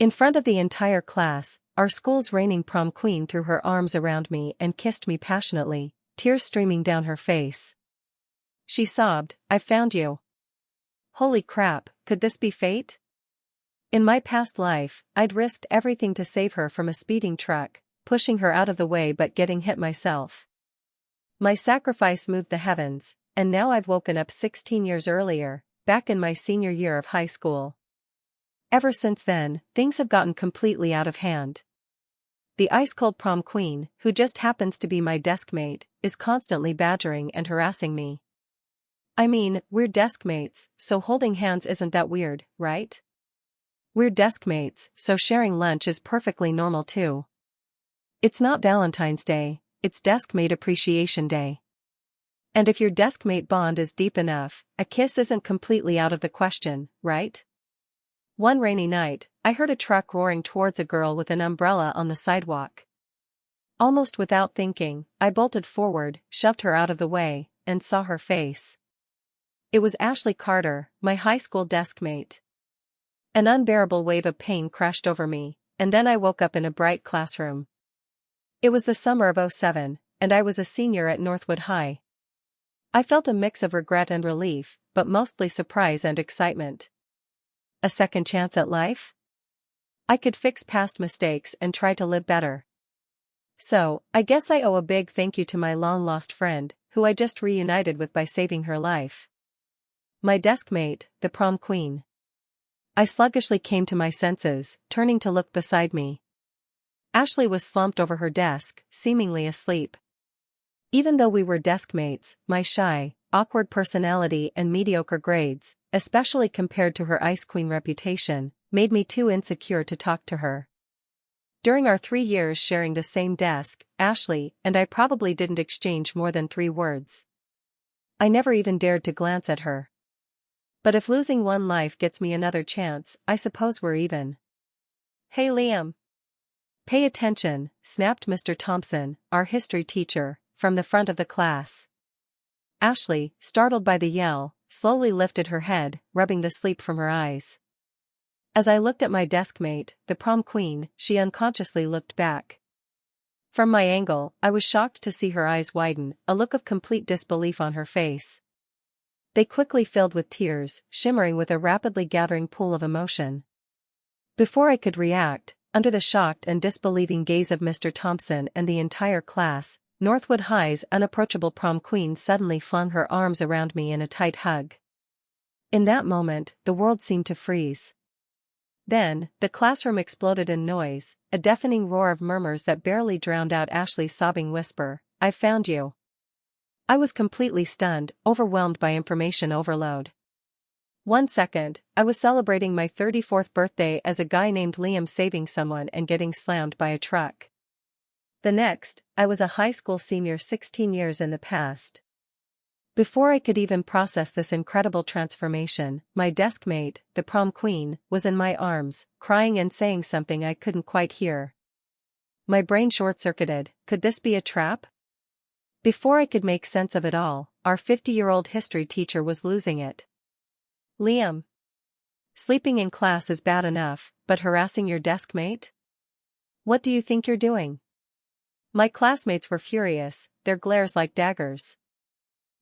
In front of the entire class, our school's reigning prom queen threw her arms around me and kissed me passionately, tears streaming down her face. She sobbed, "I found you." Holy crap, could this be fate? In my past life, I'd risked everything to save her from a speeding truck, pushing her out of the way but getting hit myself. My sacrifice moved the heavens, and now I've woken up 16 years earlier, back in my senior year of high school. Ever since then, things have gotten completely out of hand. The ice-cold prom queen, who just happens to be my desk mate, is constantly badgering and harassing me. I mean, we're desk mates, so holding hands isn't that weird, right? We're desk mates, so sharing lunch is perfectly normal too. It's not Valentine's Day, it's Deskmate Appreciation Day. And if your deskmate bond is deep enough, a kiss isn't completely out of the question, right? One rainy night, I heard a truck roaring towards a girl with an umbrella on the sidewalk. Almost without thinking, I bolted forward, shoved her out of the way, and saw her face. It was Ashley Carter, my high school deskmate. An unbearable wave of pain crashed over me, and then I woke up in a bright classroom. It was the summer of '07, and I was a senior at Northwood High. I felt a mix of regret and relief, but mostly surprise and excitement. A second chance at life? I could fix past mistakes and try to live better. So, I guess I owe a big thank you to my long-lost friend, who I just reunited with by saving her life. My deskmate, the prom queen. I sluggishly came to my senses, turning to look beside me. Ashley was slumped over her desk, seemingly asleep. Even though we were deskmates, my shy, awkward personality and mediocre grades, especially compared to her ice queen reputation, made me too insecure to talk to her. During our 3 years sharing the same desk, Ashley and I probably didn't exchange more than 3 words. I never even dared to glance at her. But if losing one life gets me another chance, I suppose we're even. "Hey Liam. Pay attention," snapped Mr. Thompson, our history teacher, from the front of the class. Ashley, startled by the yell, slowly lifted her head, rubbing the sleep from her eyes. As I looked at my deskmate, the prom queen, she unconsciously looked back. From my angle, I was shocked to see her eyes widen, a look of complete disbelief on her face. They quickly filled with tears, shimmering with a rapidly gathering pool of emotion. Before I could react, under the shocked and disbelieving gaze of Mr. Thompson and the entire class, Northwood High's unapproachable prom queen suddenly flung her arms around me in a tight hug. In that moment, the world seemed to freeze. Then, the classroom exploded in noise, a deafening roar of murmurs that barely drowned out Ashley's sobbing whisper, "I found you." I was completely stunned, overwhelmed by information overload. 1 second, I was celebrating my 34th birthday as a guy named Liam saving someone and getting slammed by a truck. The next, I was a high school senior 16 years in the past. Before I could even process this incredible transformation, my deskmate, the prom queen, was in my arms, crying and saying something I couldn't quite hear. My brain short-circuited. Could this be a trap? Before I could make sense of it all, our 50-year-old history teacher was losing it. "Liam. Sleeping in class is bad enough, but harassing your deskmate? What do you think you're doing?" My classmates were furious, their glares like daggers.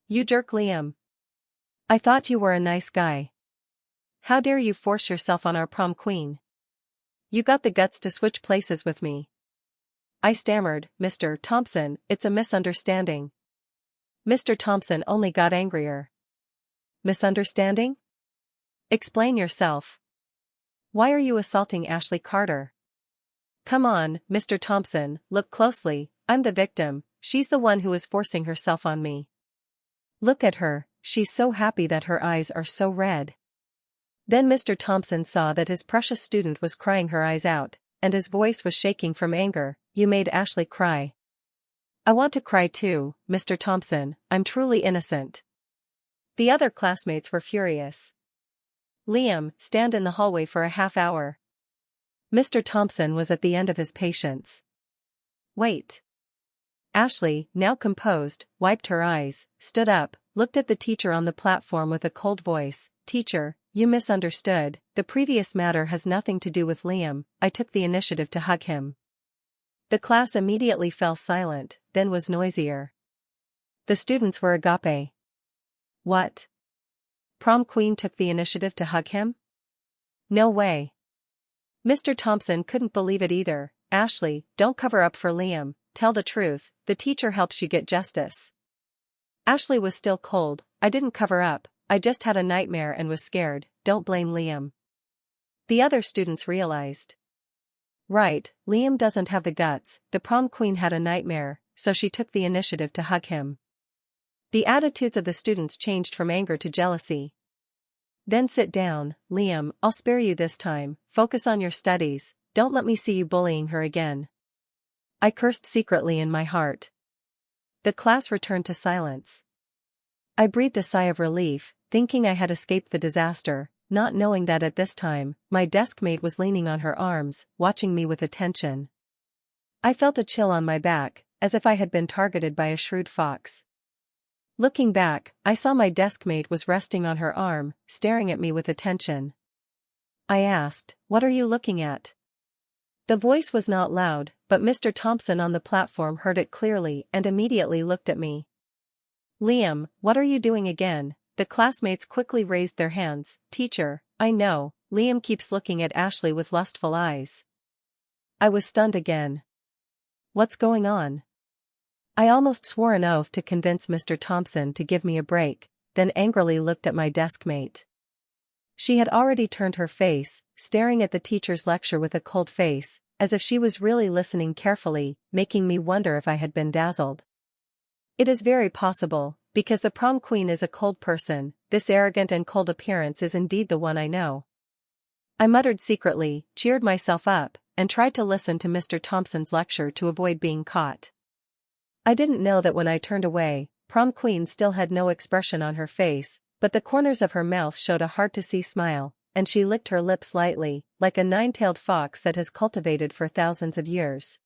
"You jerk, Liam. I thought you were a nice guy. How dare you force yourself on our prom queen? You got the guts to switch places with me." I stammered, "Mr. Thompson, it's a misunderstanding." Mr. Thompson only got angrier. "Misunderstanding? Explain yourself. Why are you assaulting Ashley Carter?" "Come on, Mr. Thompson, look closely, I'm the victim, she's the one who is forcing herself on me. Look at her, she's so happy that her eyes are so red." Then Mr. Thompson saw that his precious student was crying her eyes out, and his voice was shaking from anger. "You made Ashley cry." "I want to cry too, Mr. Thompson, I'm truly innocent." The other classmates were furious. "Liam, stand in the hallway for a half hour." Mr. Thompson was at the end of his patience. "Wait." Ashley, now composed, wiped her eyes, stood up, looked at the teacher on the platform with a cold voice. "Teacher, you misunderstood, the previous matter has nothing to do with Liam. I took the initiative to hug him. The class immediately fell silent, then was noisier. The students were agape. What? Prom queen took the initiative to hug him? No way. Mr. Thompson couldn't believe it either. Ashley, don't cover up for Liam, tell the truth, the teacher helps you get justice. Ashley was still cold. I didn't cover up, I just had a nightmare and was scared, don't blame Liam. The other students realized. Right, Liam doesn't have the guts, the prom queen had a nightmare, so she took the initiative to hug him. The attitudes of the students changed from anger to jealousy. Then sit down, Liam, I'll spare you this time, focus on your studies, don't let me see you bullying her again. I cursed secretly in my heart. The class returned to silence. I breathed a sigh of relief, thinking I had escaped the disaster, not knowing that at this time, my desk mate was leaning on her arms, watching me with attention. I felt a chill on my back, as if I had been targeted by a shrewd fox. Looking back, I saw my desk mate was resting on her arm, staring at me with attention. I asked, "What are you looking at?" The voice was not loud, but Mr. Thompson on the platform heard it clearly and immediately looked at me. Liam, what are you doing again? The classmates quickly raised their hands. Teacher, I know. Liam keeps looking at Ashley with lustful eyes. I was stunned again. What's going on? I almost swore an oath to convince Mr. Thompson to give me a break, then angrily looked at my desk mate. She had already turned her face, staring at the teacher's lecture with a cold face, as if she was really listening carefully, making me wonder if I had been dazzled. It is very possible, because the prom queen is a cold person, this arrogant and cold appearance is indeed the one I know. I muttered secretly, cheered myself up, and tried to listen to Mr. Thompson's lecture to avoid being caught. I didn't know that when I turned away, prom queen still had no expression on her face, but the corners of her mouth showed a hard-to-see smile, and she licked her lips lightly, like a nine-tailed fox that has cultivated for thousands of years.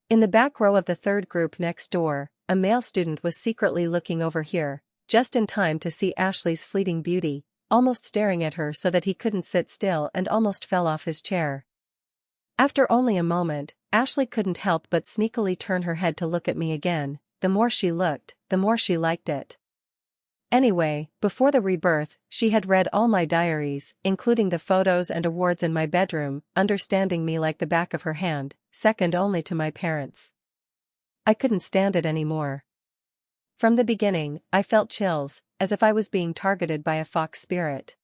In the back row of the third group next door, a male student was secretly looking over here, just in time to see Ashley's fleeting beauty, almost staring at her so that he couldn't sit still and almost fell off his chair. After only a moment, Ashley couldn't help but sneakily turn her head to look at me again. The more she looked, the more she liked it. Anyway, before the rebirth, she had read all my diaries, including the photos and awards in my bedroom, understanding me like the back of her hand, second only to my parents. I couldn't stand it anymore. From the beginning, I felt chills, as if I was being targeted by a fox spirit.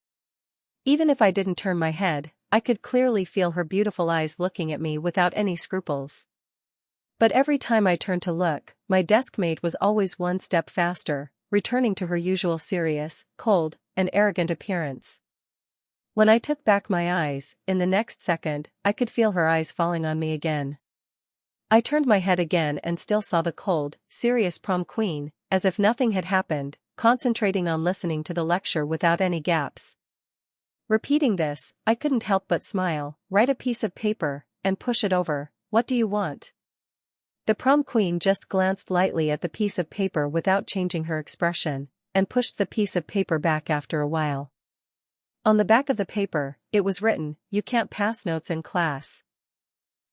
Even if I didn't turn my head, I could clearly feel her beautiful eyes looking at me without any scruples. But every time I turned to look, my desk mate was always one step faster, returning to her usual serious, cold, and arrogant appearance. When I took back my eyes, in the next second, I could feel her eyes falling on me again. I turned my head again and still saw the cold, serious prom queen, as if nothing had happened, concentrating on listening to the lecture without any gaps. Repeating this, I couldn't help but smile, write a piece of paper, and push it over. What do you want? The prom queen just glanced lightly at the piece of paper without changing her expression, and pushed the piece of paper back after a while. On the back of the paper, it was written, "You can't pass notes in class."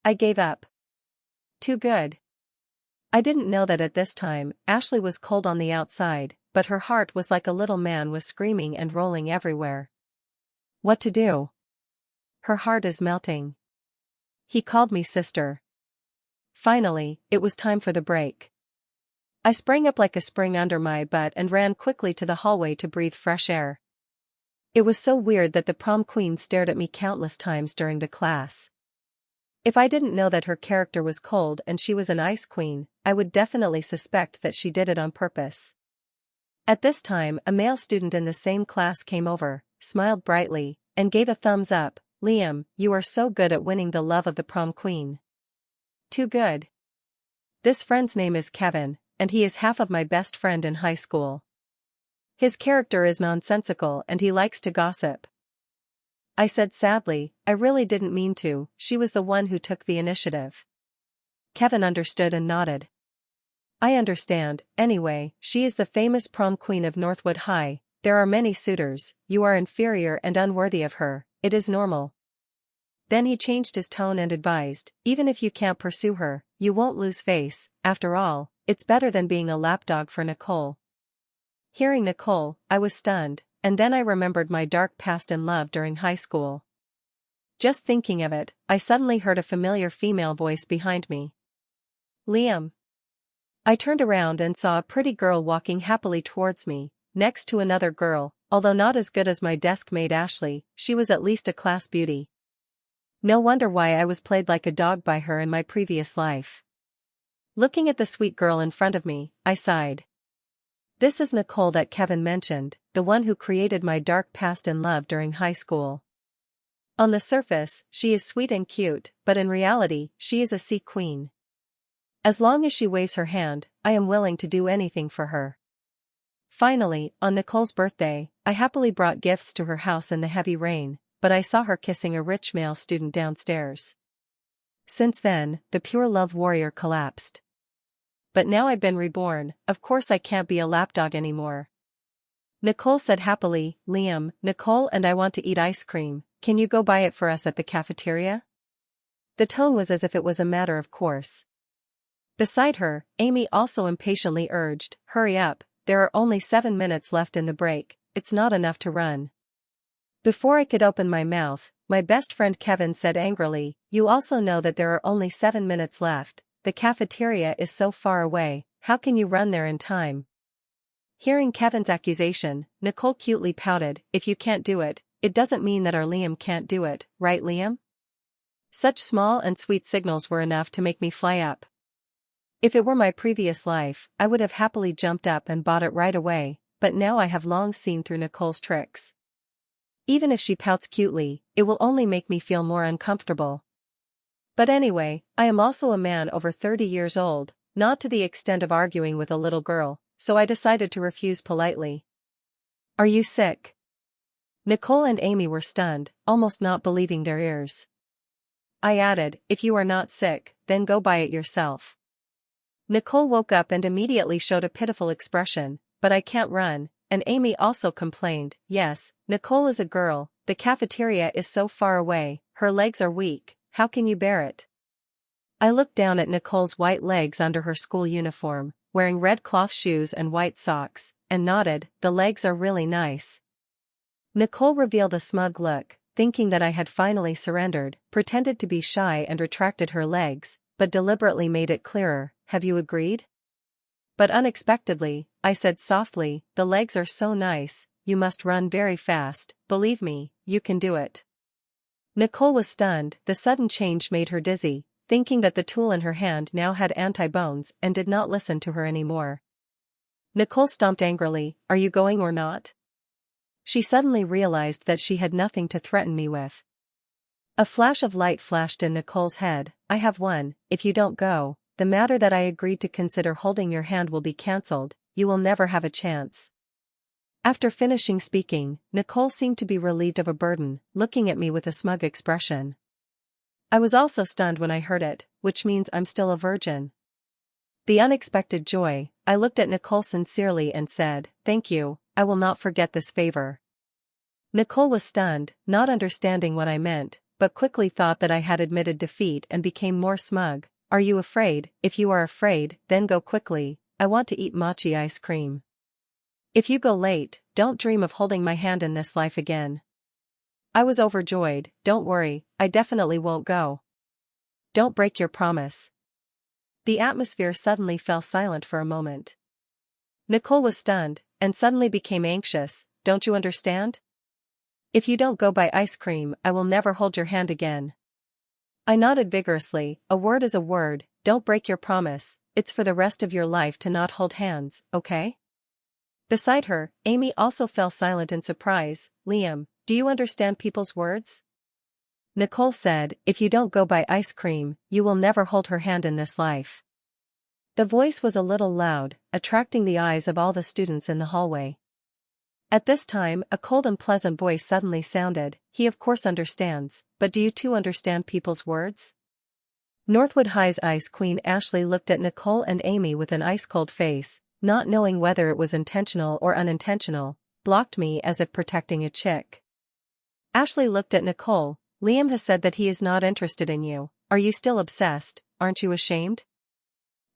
I gave up. Too good. I didn't know that at this time, Ashley was cold on the outside, but her heart was like a little man was screaming and rolling everywhere. What to do? Her heart is melting. He called me sister. Finally, it was time for the break. I sprang up like a spring under my butt and ran quickly to the hallway to breathe fresh air. It was so weird that the prom queen stared at me countless times during the class. If I didn't know that her character was cold and she was an ice queen, I would definitely suspect that she did it on purpose. At this time, a male student in the same class came over, smiled brightly, and gave a thumbs up. Liam, you are so good at winning the love of the prom queen. Too good. This friend's name is Kevin, and he is half of my best friend in high school. His character is nonsensical and he likes to gossip. I said sadly, I really didn't mean to, she was the one who took the initiative. Kevin understood and nodded. I understand, anyway, she is the famous prom queen of Northwood High, There are many suitors, you are inferior and unworthy of her, it is normal. Then he changed his tone and advised, even if you can't pursue her, you won't lose face, after all, it's better than being a lapdog for Nicole. Hearing Nicole, I was stunned, and then I remembered my dark past in love during high school. Just thinking of it, I suddenly heard a familiar female voice behind me. Liam. I turned around and saw a pretty girl walking happily towards me, next to another girl, although not as good as my desk mate Ashley, she was at least a class beauty. No wonder why I was played like a dog by her in my previous life. Looking at the sweet girl in front of me, I sighed. This is Nicole that Kevin mentioned, the one who created my dark past in love during high school. On the surface, she is sweet and cute, but in reality, she is a sea queen. As long as she waves her hand, I am willing to do anything for her. Finally, on Nicole's birthday, I happily brought gifts to her house in the heavy rain, but I saw her kissing a rich male student downstairs. Since then, the pure love warrior collapsed. But now I've been reborn, of course I can't be a lapdog anymore. Nicole said happily, Liam, Nicole and I want to eat ice cream, can you go buy it for us at the cafeteria? The tone was as if it was a matter of course. Beside her, Amy also impatiently urged, hurry up, there are only 7 minutes left in the break, it's not enough to run. Before I could open my mouth, my best friend Kevin said angrily, you also know that there are only 7 minutes left, the cafeteria is so far away, how can you run there in time? Hearing Kevin's accusation, Nicole cutely pouted, if you can't do it, it doesn't mean that our Liam can't do it, right Liam? Such small and sweet signals were enough to make me fly up. If it were my previous life, I would have happily jumped up and bought it right away, but now I have long seen through Nicole's tricks. Even if she pouts cutely, it will only make me feel more uncomfortable. But anyway, I am also a man over 30 years old, not to the extent of arguing with a little girl, so I decided to refuse politely. Are you sick? Nicole and Amy were stunned, almost not believing their ears. I added, if you are not sick, then go buy it yourself. Nicole woke up and immediately showed a pitiful expression, but I can't run, and Amy also complained, yes, Nicole is a girl, the cafeteria is so far away, her legs are weak, how can you bear it? I looked down at Nicole's white legs under her school uniform, wearing red cloth shoes and white socks, and nodded, the legs are really nice. Nicole revealed a smug look, thinking that I had finally surrendered, pretended to be shy and retracted her legs, but deliberately made it clearer, have you agreed? But unexpectedly, I said softly, the legs are so nice, you must run very fast, believe me, you can do it. Nicole was stunned, the sudden change made her dizzy, thinking that the tool in her hand now had anti-bones and did not listen to her anymore. Nicole stomped angrily, are you going or not? She suddenly realized that she had nothing to threaten me with. A flash of light flashed in Nicole's head, I have one, if you don't go, the matter that I agreed to consider holding your hand will be cancelled, you will never have a chance. After finishing speaking, Nicole seemed to be relieved of a burden, looking at me with a smug expression. I was also stunned when I heard it, which means I'm still a virgin. The unexpected joy, I looked at Nicole sincerely and said, thank you, I will not forget this favor. Nicole was stunned, not understanding what I meant, but quickly thought that I had admitted defeat and became more smug. Are you afraid? If you are afraid, then go quickly, I want to eat mochi ice cream. If you go late, don't dream of holding my hand in this life again. I was overjoyed, don't worry, I definitely won't go. Don't break your promise. The atmosphere suddenly fell silent for a moment. Nicole was stunned, and suddenly became anxious, don't you understand? If you don't go buy ice cream, I will never hold your hand again. I nodded vigorously, a word is a word, don't break your promise, it's for the rest of your life to not hold hands, okay? Beside her, Amy also fell silent in surprise, Liam, do you understand people's words? Nicole said, if you don't go buy ice cream, you will never hold her hand in this life. The voice was a little loud, attracting the eyes of all the students in the hallway. At this time, a cold and pleasant voice suddenly sounded, he of course understands, but do you too understand people's words? Northwood High's Ice Queen Ashley looked at Nicole and Amy with an ice-cold face, not knowing whether it was intentional or unintentional, blocked me as if protecting a chick. Ashley looked at Nicole. Liam has said that he is not interested in you. Are you still obsessed? Aren't you ashamed?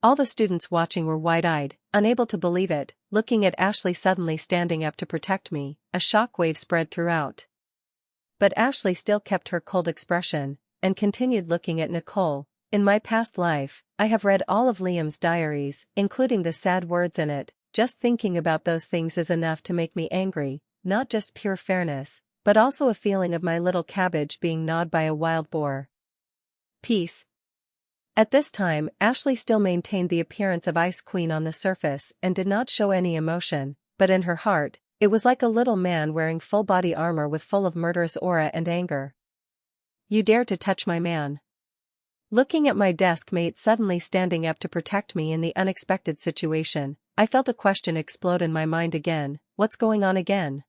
All the students watching were wide-eyed, unable to believe it, looking at Ashley suddenly standing up to protect me. A shockwave spread throughout. But Ashley still kept her cold expression, and continued looking at Nicole. In my past life, I have read all of Liam's diaries, including the sad words in it. Just thinking about those things is enough to make me angry, not just pure fairness, but also a feeling of my little cabbage being gnawed by a wild boar. Peace. At this time, Ashley still maintained the appearance of Ice Queen on the surface and did not show any emotion, but in her heart, it was like a little man wearing full-body armor with full of murderous aura and anger. You dare to touch my man. Looking at my desk mate suddenly standing up to protect me in the unexpected situation, I felt a question explode in my mind again. What's going on again?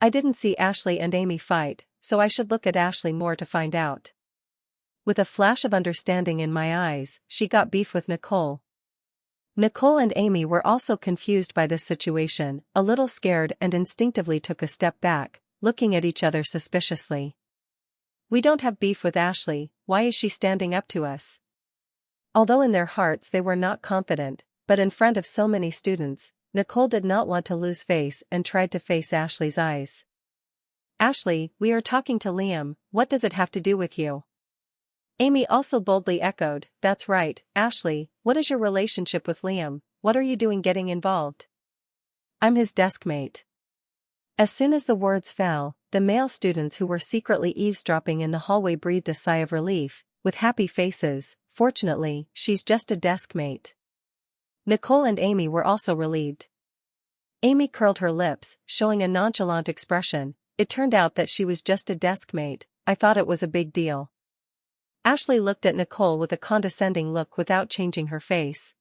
I didn't see Ashley and Amy fight, so I should look at Ashley more to find out. With a flash of understanding in my eyes, she got beef with Nicole. Nicole and Amy were also confused by this situation, a little scared, and instinctively took a step back, looking at each other suspiciously. We don't have beef with Ashley, why is she standing up to us? Although in their hearts they were not confident, but in front of so many students, Nicole did not want to lose face and tried to face Ashley's eyes. Ashley, we are talking to Liam, what does it have to do with you? Amy also boldly echoed, that's right, Ashley, what is your relationship with Liam, what are you doing getting involved? I'm his desk mate. As soon as the words fell, the male students who were secretly eavesdropping in the hallway breathed a sigh of relief, with happy faces. Fortunately, she's just a desk mate. Nicole and Amy were also relieved. Amy curled her lips, showing a nonchalant expression. It turned out that she was just a desk mate. I thought it was a big deal. Ashley looked at Nicole with a condescending look without changing her face.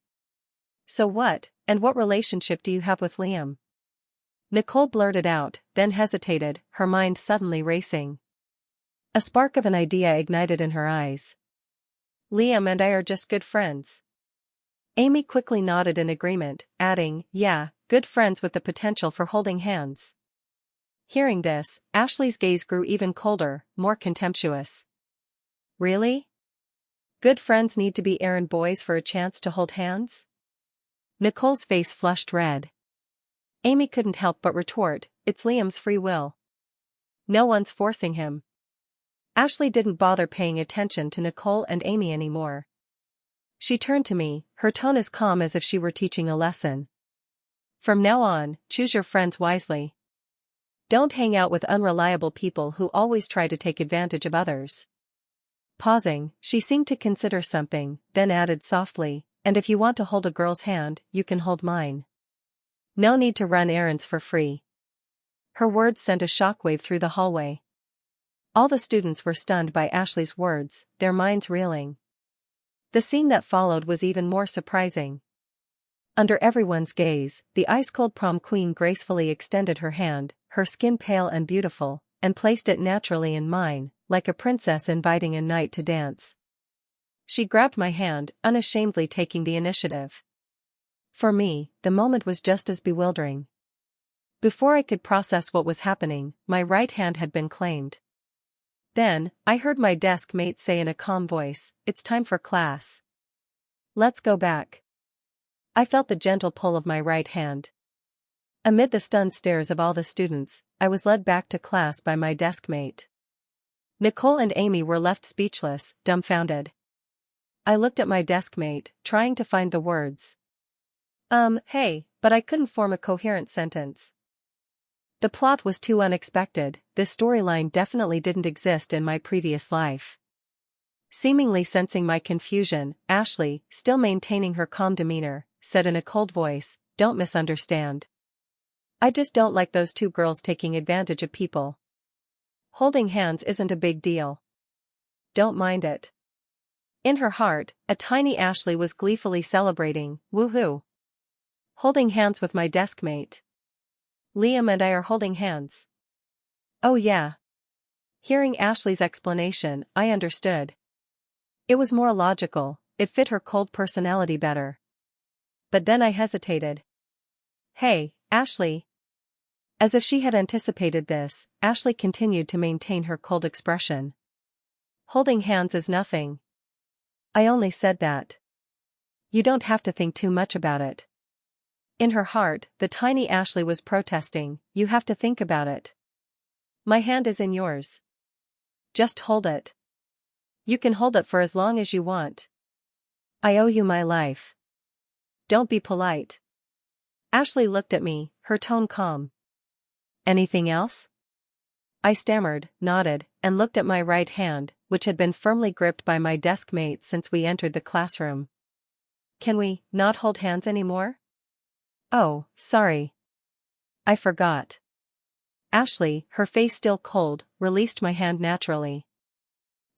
So what, and what relationship do you have with Liam? Nicole blurted out, then hesitated, her mind suddenly racing. A spark of an idea ignited in her eyes. Liam and I are just good friends. Amy quickly nodded in agreement, adding, yeah, good friends with the potential for holding hands. Hearing this, Ashley's gaze grew even colder, more contemptuous. Really? Good friends need to be errand boys for a chance to hold hands? Nicole's face flushed red. Amy couldn't help but retort, it's Liam's free will. No one's forcing him. Ashley didn't bother paying attention to Nicole and Amy anymore. She turned to me, her tone as calm as if she were teaching a lesson. From now on, choose your friends wisely. Don't hang out with unreliable people who always try to take advantage of others. Pausing, she seemed to consider something, then added softly, and if you want to hold a girl's hand, you can hold mine. No need to run errands for free. Her words sent a shockwave through the hallway. All the students were stunned by Ashley's words, their minds reeling. The scene that followed was even more surprising. Under everyone's gaze, the ice-cold prom queen gracefully extended her hand, her skin pale and beautiful, and placed it naturally in mine, like a princess inviting a knight to dance. She grabbed my hand, unashamedly taking the initiative. For me, the moment was just as bewildering. Before I could process what was happening, my right hand had been claimed. Then, I heard my desk mate say in a calm voice, it's time for class. Let's go back. I felt the gentle pull of my right hand. Amid the stunned stares of all the students, I was led back to class by my desk mate. Nicole and Amy were left speechless, dumbfounded. I looked at my desk mate, trying to find the words. Hey, but I couldn't form a coherent sentence. The plot was too unexpected, this storyline definitely didn't exist in my previous life. Seemingly sensing my confusion, Ashley, still maintaining her calm demeanor, said in a cold voice, don't misunderstand. I just don't like those two girls taking advantage of people. Holding hands isn't a big deal. Don't mind it. In her heart, a tiny Ashley was gleefully celebrating, woohoo. Holding hands with my desk mate. Liam and I are holding hands. Oh yeah. Hearing Ashley's explanation, I understood. It was more logical, it fit her cold personality better. But then I hesitated. Hey, Ashley. As if she had anticipated this, Ashley continued to maintain her cold expression. Holding hands is nothing. I only said that. You don't have to think too much about it. In her heart, the tiny Ashley was protesting, you have to think about it. My hand is in yours. Just hold it. You can hold it for as long as you want. I owe you my life. Don't be polite. Ashley looked at me, her tone calm. Anything else? I stammered, nodded, and looked at my right hand, which had been firmly gripped by my desk mate since we entered the classroom. Can we not hold hands anymore? Oh, sorry. I forgot. Ashley, her face still cold, released my hand naturally.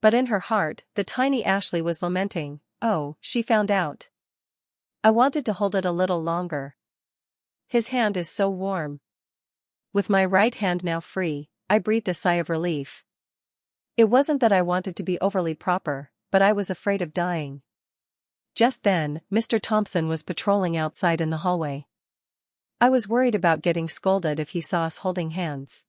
But in her heart, the tiny Ashley was lamenting, oh, she found out. I wanted to hold it a little longer. His hand is so warm. With my right hand now free, I breathed a sigh of relief. It wasn't that I wanted to be overly proper, but I was afraid of dying. Just then, Mr. Thompson was patrolling outside in the hallway. I was worried about getting scolded if he saw us holding hands.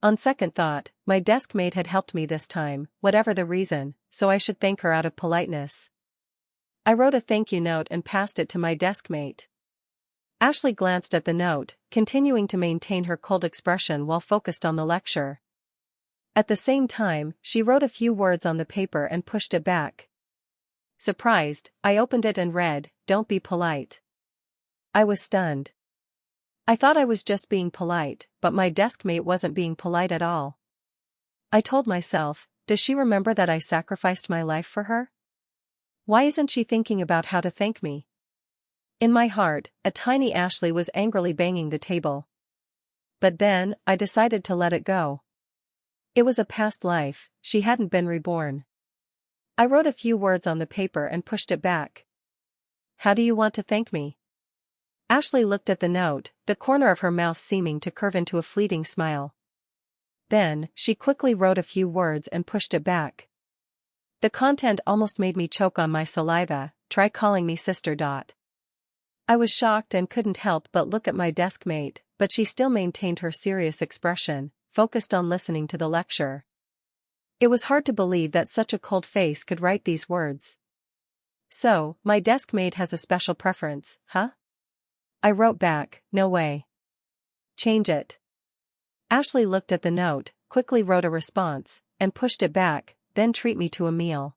On second thought, my desk mate had helped me this time, whatever the reason, so I should thank her out of politeness. I wrote a thank you note and passed it to my desk mate. Ashley glanced at the note, continuing to maintain her cold expression while focused on the lecture. At the same time, she wrote a few words on the paper and pushed it back. Surprised, I opened it and read, "Don't be polite." I was stunned. I thought I was just being polite, but my desk mate wasn't being polite at all. I told myself, does she remember that I sacrificed my life for her? Why isn't she thinking about how to thank me? In my heart, a tiny Ashley was angrily banging the table. But then, I decided to let it go. It was a past life, she hadn't been reborn. I wrote a few words on the paper and pushed it back. How do you want to thank me? Ashley looked at the note, the corner of her mouth seeming to curve into a fleeting smile. Then, she quickly wrote a few words and pushed it back. The content almost made me choke on my saliva, try calling me sister. I was shocked and couldn't help but look at my desk mate, but she still maintained her serious expression, focused on listening to the lecture. It was hard to believe that such a cold face could write these words. So, my desk mate has a special preference, huh? I wrote back, no way. Change it. Ashley looked at the note, quickly wrote a response, and pushed it back, then treat me to a meal.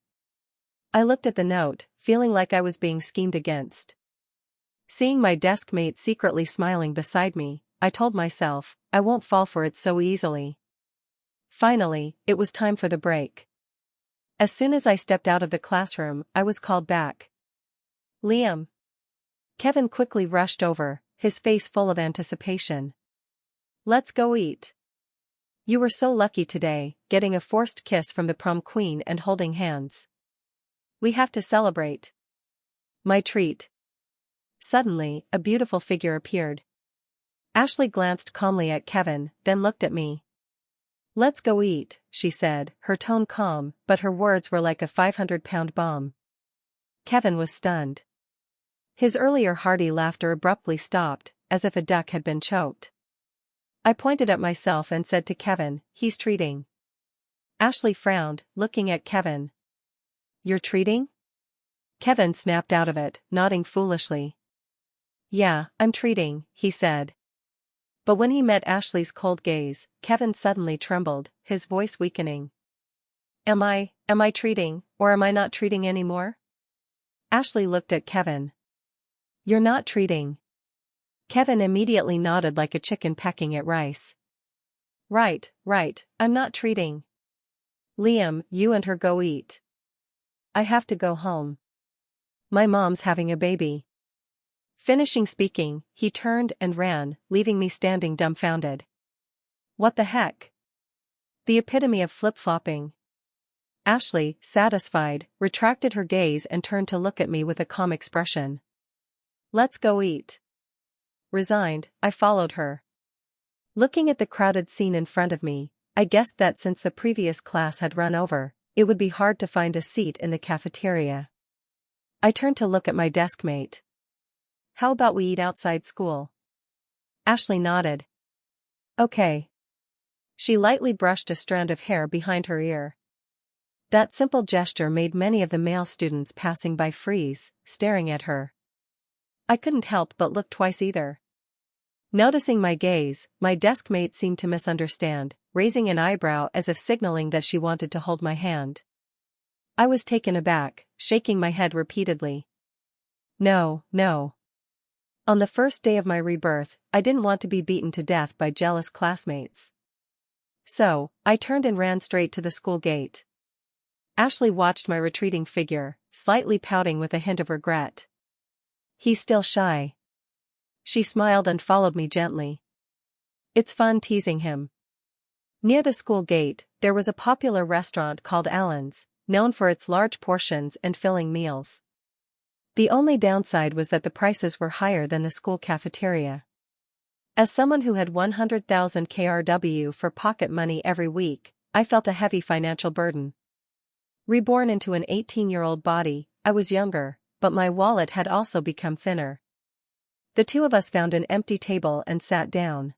I looked at the note, feeling like I was being schemed against. Seeing my desk mate secretly smiling beside me, I told myself, I won't fall for it so easily. Finally, it was time for the break. As soon as I stepped out of the classroom, I was called back. Liam. Kevin quickly rushed over, his face full of anticipation. Let's go eat. You were so lucky today, getting a forced kiss from the prom queen and holding hands. We have to celebrate. My treat. Suddenly, a beautiful figure appeared. Ashley glanced calmly at Kevin, then looked at me. Let's go eat, she said, her tone calm, but her words were like a 500-pound bomb. Kevin was stunned. His earlier hearty laughter abruptly stopped, as if a duck had been choked. I pointed at myself and said to Kevin, he's treating. Ashley frowned, looking at Kevin. You're treating? Kevin snapped out of it, nodding foolishly. Yeah, I'm treating, he said. But when he met Ashley's cold gaze, Kevin suddenly trembled, his voice weakening. Am I treating, or am I not treating anymore? Ashley looked at Kevin. You're not treating. Kevin immediately nodded like a chicken pecking at rice. Right, I'm not treating. Liam, you and her go eat. I have to go home. My mom's having a baby. Finishing speaking, he turned and ran, leaving me standing dumbfounded. What the heck? The epitome of flip-flopping. Ashley, satisfied, retracted her gaze and turned to look at me with a calm expression. Let's go eat. Resigned, I followed her. Looking at the crowded scene in front of me, I guessed that since the previous class had run over, it would be hard to find a seat in the cafeteria. I turned to look at my desk mate. How about we eat outside school? Ashley nodded. Okay. She lightly brushed a strand of hair behind her ear. That simple gesture made many of the male students passing by freeze, staring at her. I couldn't help but look twice either. Noticing my gaze, my desk mate seemed to misunderstand, raising an eyebrow as if signaling that she wanted to hold my hand. I was taken aback, shaking my head repeatedly. No, no. On the first day of my rebirth, I didn't want to be beaten to death by jealous classmates. So, I turned and ran straight to the school gate. Ashley watched my retreating figure, slightly pouting with a hint of regret. He's still shy. She smiled and followed me gently. It's fun teasing him. Near the school gate, there was a popular restaurant called Allen's, known for its large portions and filling meals. The only downside was that the prices were higher than the school cafeteria. As someone who had 100,000 KRW for pocket money every week, I felt a heavy financial burden. Reborn into an 18-year-old body, I was younger, but my wallet had also become thinner. The two of us found an empty table and sat down.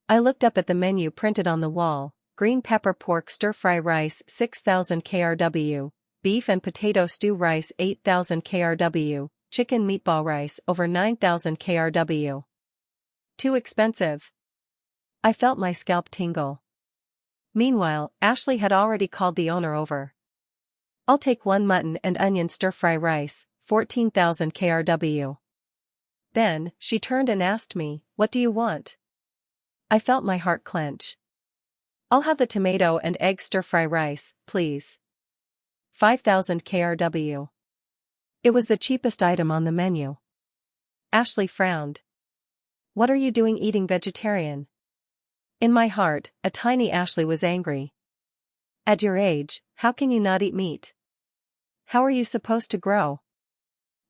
I looked up at the menu printed on the wall: green pepper pork stir-fry rice 6,000 KRW, beef and potato stew rice 8,000 KRW, chicken meatball rice over 9,000 KRW. Too expensive. I felt my scalp tingle. Meanwhile, Ashley had already called the owner over. I'll take one mutton and onion stir-fry rice, 14,000 KRW. Then, she turned and asked me, what do you want? I felt my heart clench. I'll have the tomato and egg stir-fry rice, please. 5,000 KRW. It was the cheapest item on the menu. Ashley frowned. What are you doing eating vegetarian? In my heart, a tiny Ashley was angry. At your age, how can you not eat meat? How are you supposed to grow?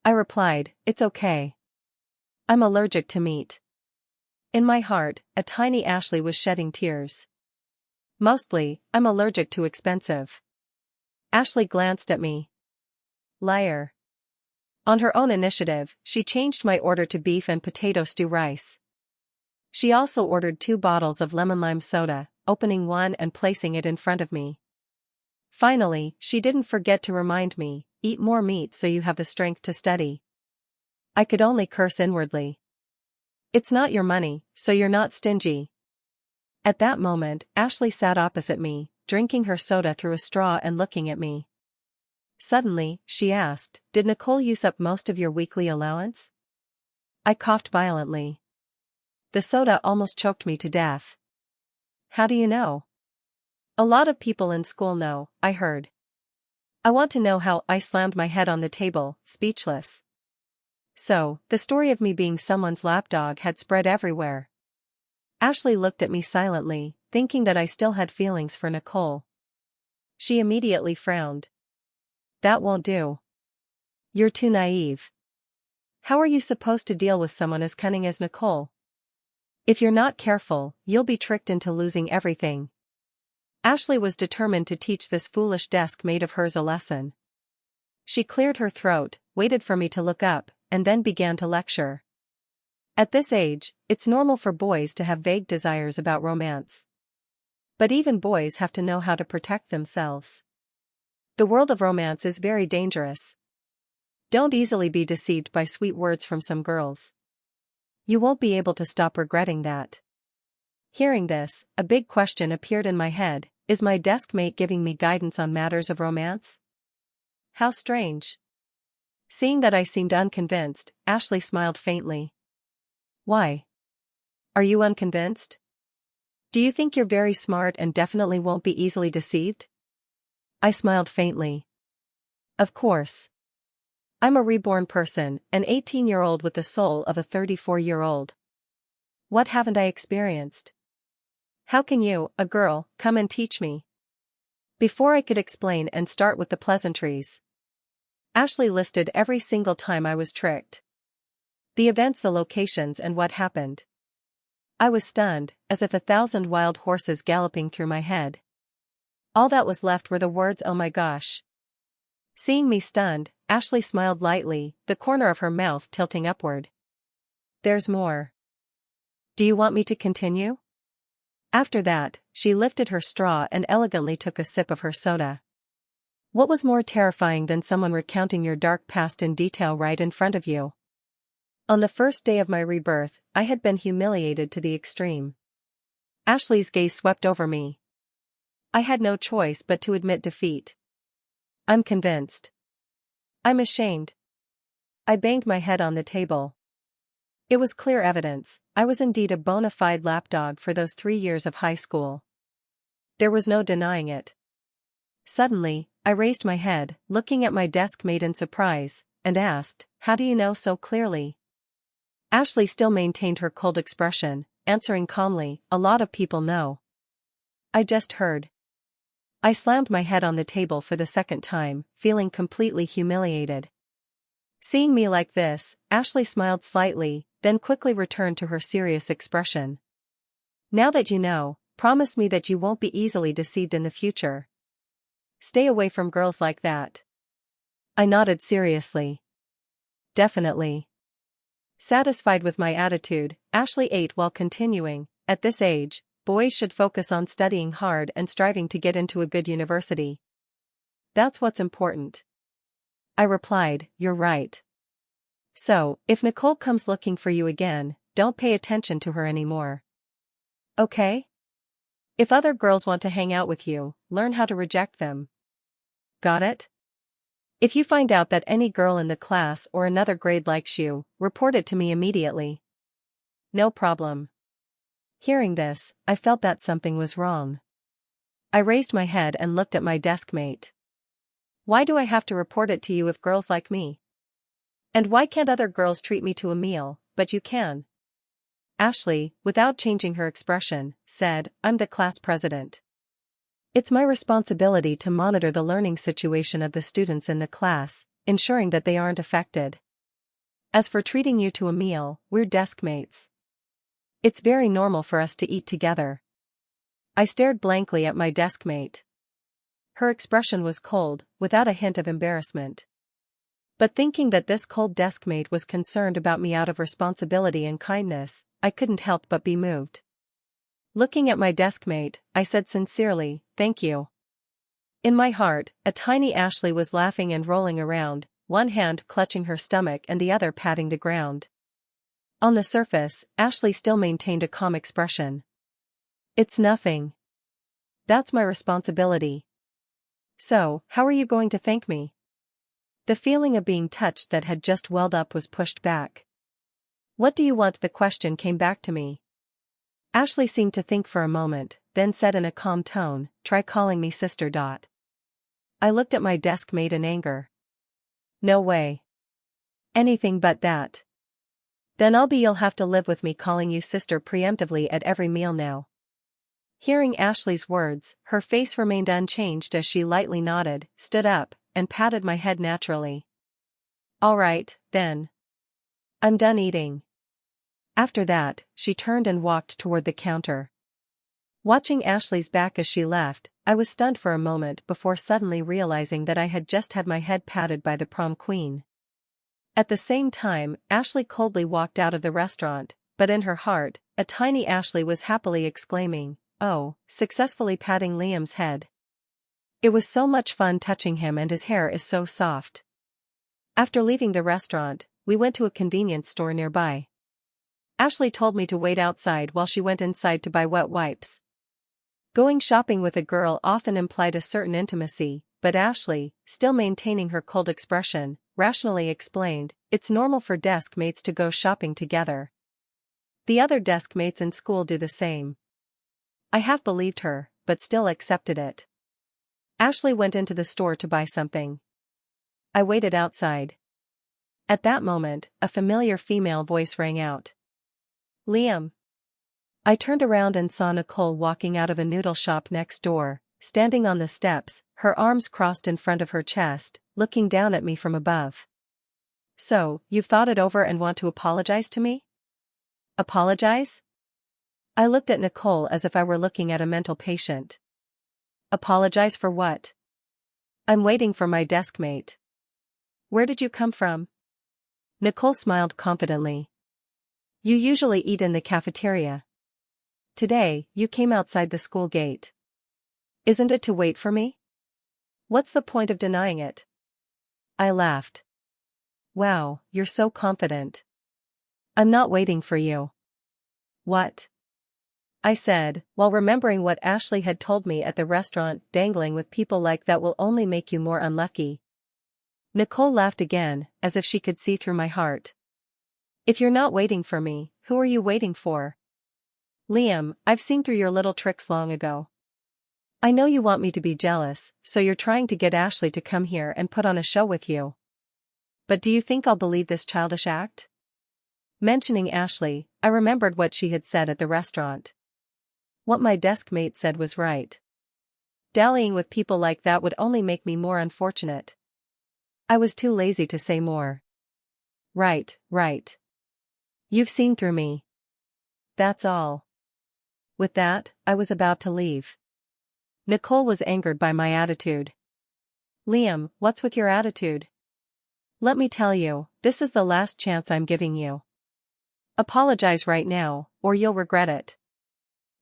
I replied, it's okay. I'm allergic to meat. In my heart, a tiny Ashley was shedding tears. Mostly, I'm allergic to expensive. Ashley glanced at me. Liar. On her own initiative, she changed my order to beef and potato stew rice. She also ordered 2 bottles of lemon-lime soda, opening one and placing it in front of me. Finally, she didn't forget to remind me, eat more meat so you have the strength to study. I could only curse inwardly. It's not your money, so you're not stingy. At that moment, Ashley sat opposite me, drinking her soda through a straw and looking at me. Suddenly, she asked, did Nicole use up most of your weekly allowance? I coughed violently. The soda almost choked me to death. How do you know? A lot of people in school know, I heard. I want to know how. I slammed my head on the table, speechless. So, the story of me being someone's lapdog had spread everywhere. Ashley looked at me silently, thinking that I still had feelings for Nicole. She immediately frowned. That won't do. You're too naive. How are you supposed to deal with someone as cunning as Nicole? If you're not careful, you'll be tricked into losing everything. Ashley was determined to teach this foolish desk mate of hers a lesson. She cleared her throat, waited for me to look up, and then began to lecture. At this age, it's normal for boys to have vague desires about romance. But even boys have to know how to protect themselves. The world of romance is very dangerous. Don't easily be deceived by sweet words from some girls. You won't be able to stop regretting that. Hearing this, a big question appeared in my head: is my desk mate giving me guidance on matters of romance? How strange. Seeing that I seemed unconvinced, Ashley smiled faintly. Why? Are you unconvinced? Do you think you're very smart and definitely won't be easily deceived? I smiled faintly. Of course. I'm a reborn person, an 18-year-old with the soul of a 34-year-old. What haven't I experienced? How can you, a girl, come and teach me? Before I could explain and start with the pleasantries, Ashley listed every single time I was tricked. The events, the locations, and what happened. I was stunned, as if 1,000 wild horses galloping through my head. All that was left were the words, "Oh my gosh." Seeing me stunned, Ashley smiled lightly, the corner of her mouth tilting upward. There's more. Do you want me to continue? After that, she lifted her straw and elegantly took a sip of her soda. What was more terrifying than someone recounting your dark past in detail right in front of you? On the first day of my rebirth, I had been humiliated to the extreme. Ashley's gaze swept over me. I had no choice but to admit defeat. I'm convinced. I'm ashamed. I banged my head on the table. It was clear evidence, I was indeed a bona fide lapdog for those 3 years of high school. There was no denying it. Suddenly, I raised my head, looking at my desk mate in surprise, and asked, "How do you know so clearly?" Ashley still maintained her cold expression, answering calmly, "A lot of people know. I just heard." I slammed my head on the table for the second time, feeling completely humiliated. Seeing me like this, Ashley smiled slightly, then quickly returned to her serious expression. "Now that you know, promise me that you won't be easily deceived in the future. Stay away from girls like that." I nodded seriously. "Definitely." Satisfied with my attitude, Ashley ate while continuing, "At this age, boys should focus on studying hard and striving to get into a good university. That's what's important." I replied, "You're right. So, if Nicole comes looking for you again, don't pay attention to her anymore. Okay? If other girls want to hang out with you, learn how to reject them. Got it? If you find out that any girl in the class or another grade likes you, report it to me immediately." "No problem." Hearing this, I felt that something was wrong. I raised my head and looked at my desk mate. "Why do I have to report it to you if girls like me? And why can't other girls treat me to a meal, but you can?" Ashley, without changing her expression, said, "I'm the class president. It's my responsibility to monitor the learning situation of the students in the class, ensuring that they aren't affected. As for treating you to a meal, we're desk mates. It's very normal for us to eat together." I stared blankly at my desk mate. Her expression was cold, without a hint of embarrassment. But thinking that this cold desk mate was concerned about me out of responsibility and kindness, I couldn't help but be moved. Looking at my desk mate, I said sincerely, "Thank you." In my heart, a tiny Ashley was laughing and rolling around, one hand clutching her stomach and the other patting the ground. On the surface, Ashley still maintained a calm expression. "It's nothing. That's my responsibility. So, how are you going to thank me?" The feeling of being touched that had just welled up was pushed back. "What do you want?" The question came back to me. Ashley seemed to think for a moment, then said in a calm tone, "Try calling me sister." I looked at my desk mate in anger. "No way. Anything but that." "Then you'll have to live with me calling you sister preemptively at every meal now." Hearing Ashley's words, her face remained unchanged as she lightly nodded, stood up, and patted my head naturally. "All right, then. I'm done eating." After that, she turned and walked toward the counter. Watching Ashley's back as she left, I was stunned for a moment before suddenly realizing that I had just had my head patted by the prom queen. At the same time, Ashley coldly walked out of the restaurant, but in her heart, a tiny Ashley was happily exclaiming, "Oh," successfully patting Liam's head. It was so much fun touching him and his hair is so soft. After leaving the restaurant, we went to a convenience store nearby. Ashley told me to wait outside while she went inside to buy wet wipes. Going shopping with a girl often implied a certain intimacy, but Ashley, still maintaining her cold expression, rationally explained, "It's normal for desk mates to go shopping together. The other desk mates in school do the same." I half believed her, but still accepted it. Ashley went into the store to buy something. I waited outside. At that moment, a familiar female voice rang out. "Liam." I turned around and saw Nicole walking out of a noodle shop next door, standing on the steps, her arms crossed in front of her chest, looking down at me from above. "So, you've thought it over and want to apologize to me?" "Apologize?" I looked at Nicole as if I were looking at a mental patient. "Apologize for what?" "I'm waiting for my desk mate." "Where did you come from?" Nicole smiled confidently. "You usually eat in the cafeteria." Today, you came outside the school gate. Isn't it to wait for me? What's the point of denying it? I laughed. Wow, you're so confident. I'm not waiting for you. What? I said, while remembering what Ashley had told me at the restaurant. Dangling with people like that will only make you more unlucky. Nicole laughed again, as if she could see through my heart. If you're not waiting for me, who are you waiting for? Liam, I've seen through your little tricks long ago. I know you want me to be jealous, so you're trying to get Ashley to come here and put on a show with you. But do you think I'll believe this childish act? Mentioning Ashley, I remembered what she had said at the restaurant. What my desk mate said was right. Dallying with people like that would only make me more unfortunate. I was too lazy to say more. Right. You've seen through me. That's all. With that, I was about to leave. Nicole was angered by my attitude. Liam, what's with your attitude? Let me tell you, this is the last chance I'm giving you. Apologize right now, or you'll regret it.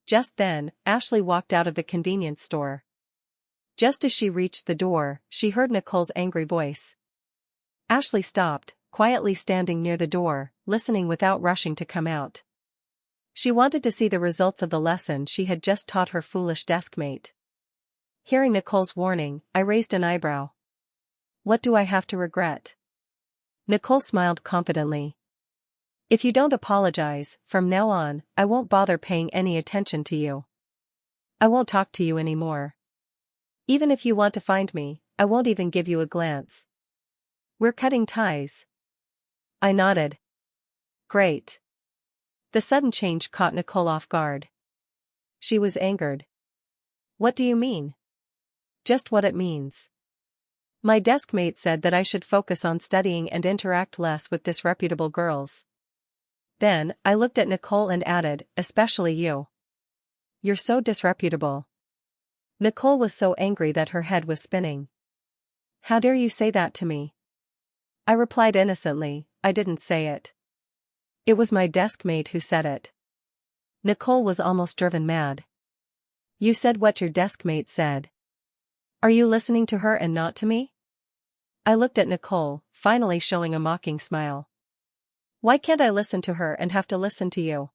Just then, Ashley walked out of the convenience store. Just as she reached the door, she heard Nicole's angry voice. Ashley stopped, quietly standing near the door, listening without rushing to come out. She wanted to see the results of the lesson she had just taught her foolish deskmate. Hearing Nicole's warning, I raised an eyebrow. What do I have to regret? Nicole smiled confidently. If you don't apologize, from now on, I won't bother paying any attention to you. I won't talk to you anymore. Even if you want to find me, I won't even give you a glance. We're cutting ties. I nodded. Great. The sudden change caught Nicole off guard. She was angered. What do you mean? Just what it means. My deskmate said that I should focus on studying and interact less with disreputable girls. Then, I looked at Nicole and added, especially you. You're so disreputable. Nicole was so angry that her head was spinning. How dare you say that to me? I replied innocently, I didn't say it. It was my deskmate who said it. Nicole was almost driven mad. You said what your deskmate said. Are you listening to her and not to me? I looked at Nicole, finally showing a mocking smile. Why can't I listen to her and have to listen to you?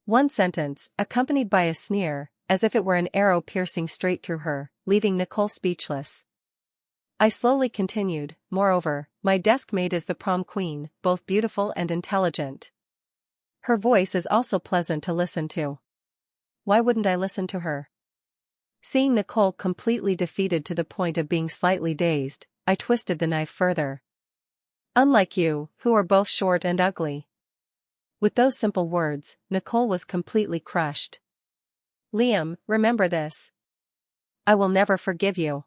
One sentence, accompanied by a sneer, as if it were an arrow piercing straight through her, leaving Nicole speechless. I slowly continued, moreover, my deskmate is the prom queen, both beautiful and intelligent. Her voice is also pleasant to listen to. Why wouldn't I listen to her? Seeing Nicole completely defeated to the point of being slightly dazed, I twisted the knife further. Unlike you, who are both short and ugly. With those simple words, Nicole was completely crushed. Liam, remember this. I will never forgive you.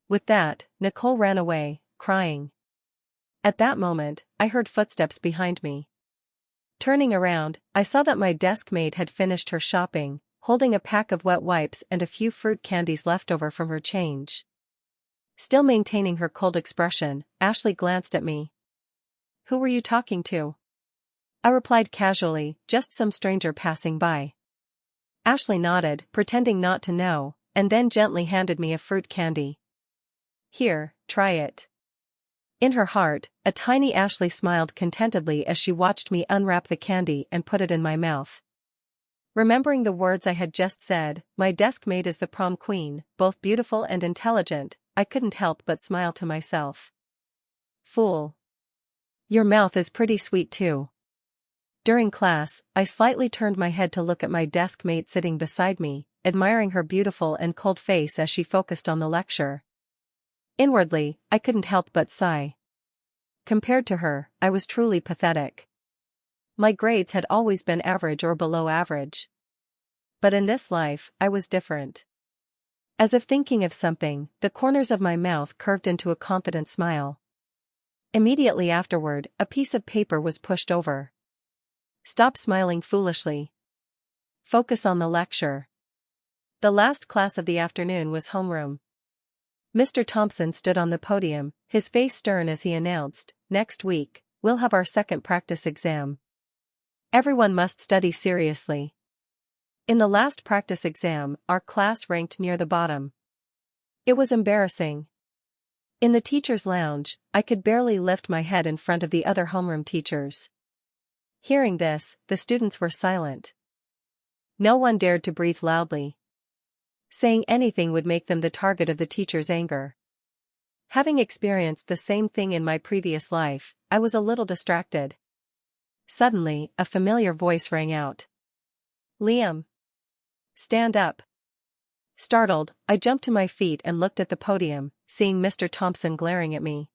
With that, Nicole ran away, crying. At that moment, I heard footsteps behind me. Turning around, I saw that my deskmate had finished her shopping, holding a pack of wet wipes and a few fruit candies left over from her change. Still maintaining her cold expression, Ashley glanced at me. Who were you talking to? I replied casually, just some stranger passing by. Ashley nodded, pretending not to know, and then gently handed me a fruit candy. Here, try it. In her heart, a tiny Ashley smiled contentedly as she watched me unwrap the candy and put it in my mouth. Remembering the words I had just said, my deskmate is the prom queen, both beautiful and intelligent, I couldn't help but smile to myself. Fool. Your mouth is pretty sweet too. During class, I slightly turned my head to look at my deskmate sitting beside me, admiring her beautiful and cold face as she focused on the lecture. Inwardly, I couldn't help but sigh. Compared to her, I was truly pathetic. My grades had always been average or below average. But in this life, I was different. As if thinking of something, the corners of my mouth curved into a confident smile. Immediately afterward, a piece of paper was pushed over. Stop smiling foolishly. Focus on the lecture. The last class of the afternoon was homeroom. Mr. Thompson stood on the podium, his face stern as he announced, next week, we'll have our second practice exam. Everyone must study seriously. In the last practice exam, our class ranked near the bottom. It was embarrassing. In the teacher's lounge, I could barely lift my head in front of the other homeroom teachers. Hearing this, the students were silent. No one dared to breathe loudly. Saying anything would make them the target of the teacher's anger. Having experienced the same thing in my previous life, I was a little distracted. Suddenly, a familiar voice rang out. "Liam! Stand up!" Startled, I jumped to my feet and looked at the podium, seeing Mr. Thompson glaring at me.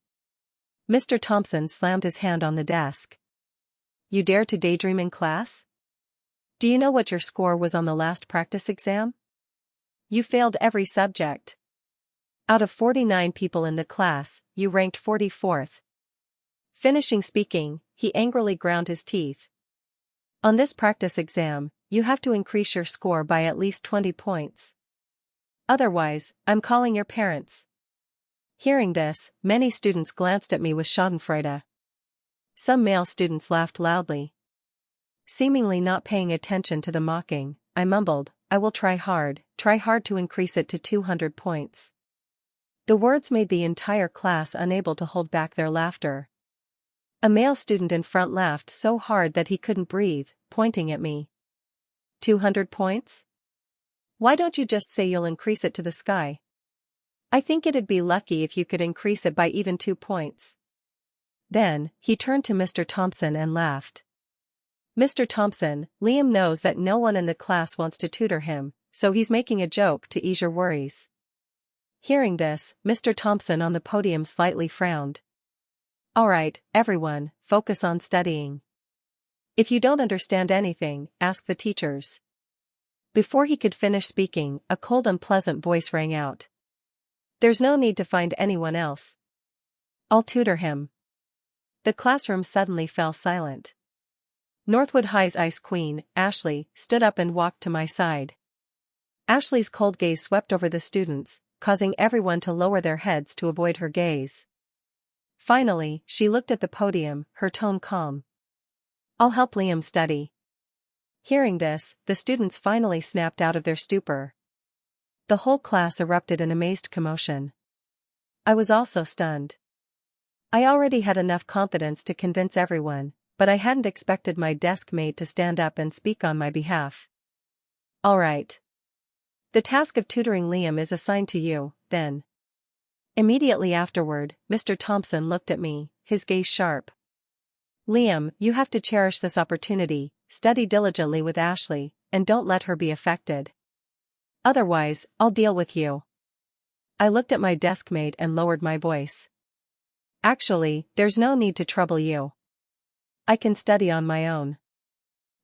Mr. Thompson slammed his hand on the desk. "You dare to daydream in class? Do you know what your score was on the last practice exam? You failed every subject. Out of 49 people in the class, you ranked 44th. Finishing speaking, he angrily ground his teeth. On this practice exam, you have to increase your score by at least 20 points. Otherwise, I'm calling your parents." Hearing this, many students glanced at me with schadenfreude. Some male students laughed loudly. Seemingly not paying attention to the mocking, I mumbled, "I will try hard to increase it to 200 points. The words made the entire class unable to hold back their laughter. A male student in front laughed so hard that he couldn't breathe, pointing at me. 200 points? Why don't you just say you'll increase it to the sky? I think it'd be lucky if you could increase it by even 2 points. Then, he turned to Mr. Thompson and laughed. "Mr. Thompson, Liam knows that no one in the class wants to tutor him, so he's making a joke to ease your worries." Hearing this, Mr. Thompson on the podium slightly frowned. "Alright, everyone, focus on studying. If you don't understand anything, ask the teachers." Before he could finish speaking, a cold unpleasant voice rang out. "There's no need to find anyone else. I'll tutor him." The classroom suddenly fell silent. Northwood High's Ice Queen, Ashley, stood up and walked to my side. Ashley's cold gaze swept over the students, causing everyone to lower their heads to avoid her gaze. Finally, she looked at the podium, her tone calm. "I'll help Liam study." Hearing this, the students finally snapped out of their stupor. The whole class erupted in amazed commotion. I was also stunned. I already had enough confidence to convince everyone, but I hadn't expected my desk mate to stand up and speak on my behalf. "Alright. The task of tutoring Liam is assigned to you, then." Immediately afterward, Mr. Thompson looked at me, his gaze sharp. "Liam, you have to cherish this opportunity, study diligently with Ashley, and don't let her be affected. Otherwise, I'll deal with you." I looked at my desk mate and lowered my voice. "Actually, there's no need to trouble you. I can study on my own."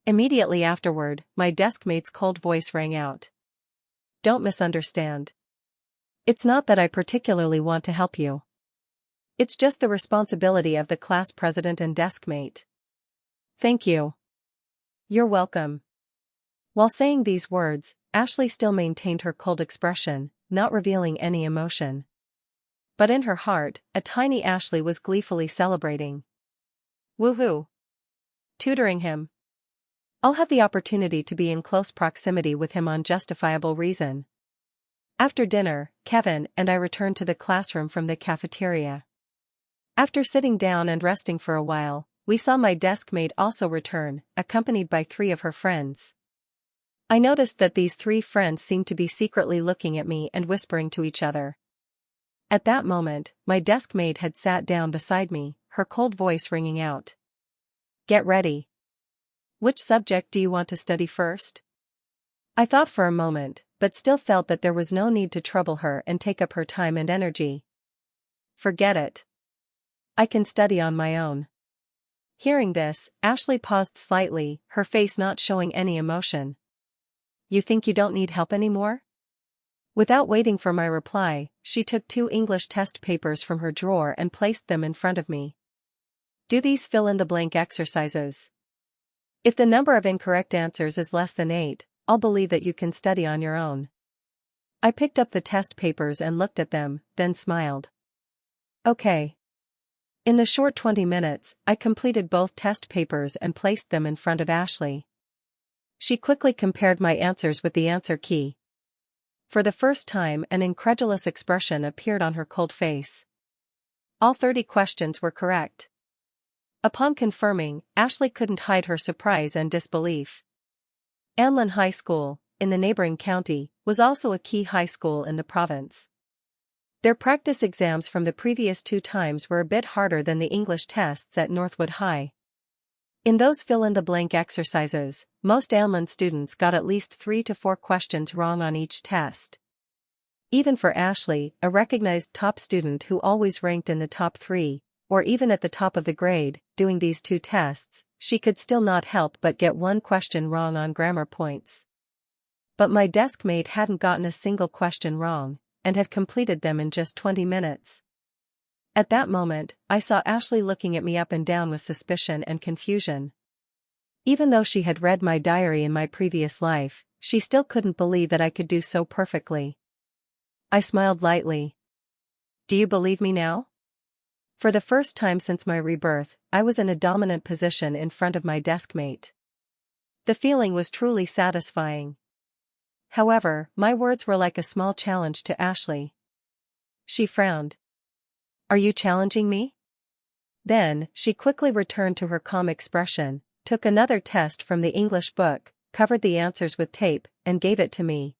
Immediately afterward, my desk mate's cold voice rang out. "Don't misunderstand. It's not that I particularly want to help you. It's just the responsibility of the class president and desk mate." "Thank you." "You're welcome." While saying these words, Ashley still maintained her cold expression, not revealing any emotion. But in her heart, a tiny Ashley was gleefully celebrating. Woohoo! Tutoring him. I'll have the opportunity to be in close proximity with him on justifiable reason. After dinner, Kevin and I returned to the classroom from the cafeteria. After sitting down and resting for a while, we saw my desk mate also return, accompanied by 3 of her friends. I noticed that these 3 friends seemed to be secretly looking at me and whispering to each other. At that moment, my desk mate had sat down beside me, her cold voice ringing out. "Get ready. Which subject do you want to study first?" I thought for a moment, but still felt that there was no need to trouble her and take up her time and energy. "Forget it. I can study on my own." Hearing this, Ashley paused slightly, her face not showing any emotion. "You think you don't need help anymore?" Without waiting for my reply, she took 2 English test papers from her drawer and placed them in front of me. "Do these fill-in-the-blank exercises. If the number of incorrect answers is less than 8, I'll believe that you can study on your own." I picked up the test papers and looked at them, then smiled. Okay. In the short 20 minutes, I completed both test papers and placed them in front of Ashley. She quickly compared my answers with the answer key. For the first time, an incredulous expression appeared on her cold face. All 30 questions were correct. Upon confirming, Ashley couldn't hide her surprise and disbelief. Anlin High School, in the neighboring county, was also a key high school in the province. Their practice exams from the previous 2 times were a bit harder than the English tests at Northwood High. In those fill-in-the-blank exercises, most Anlin students got at least 3 to 4 questions wrong on each test. Even for Ashley, a recognized top student who always ranked in the top 3, or even at the top of the grade, doing these 2 tests, she could still not help but get 1 question wrong on grammar points. But my desk mate hadn't gotten a single question wrong, and had completed them in just 20 minutes. At that moment, I saw Ashley looking at me up and down with suspicion and confusion. Even though she had read my diary in my previous life, she still couldn't believe that I could do so perfectly. I smiled lightly. "Do you believe me now?" For the first time since my rebirth, I was in a dominant position in front of my desk mate. The feeling was truly satisfying. However, my words were like a small challenge to Ashley. She frowned. "Are you challenging me?" Then, she quickly returned to her calm expression, took another test from the English book, covered the answers with tape, and gave it to me.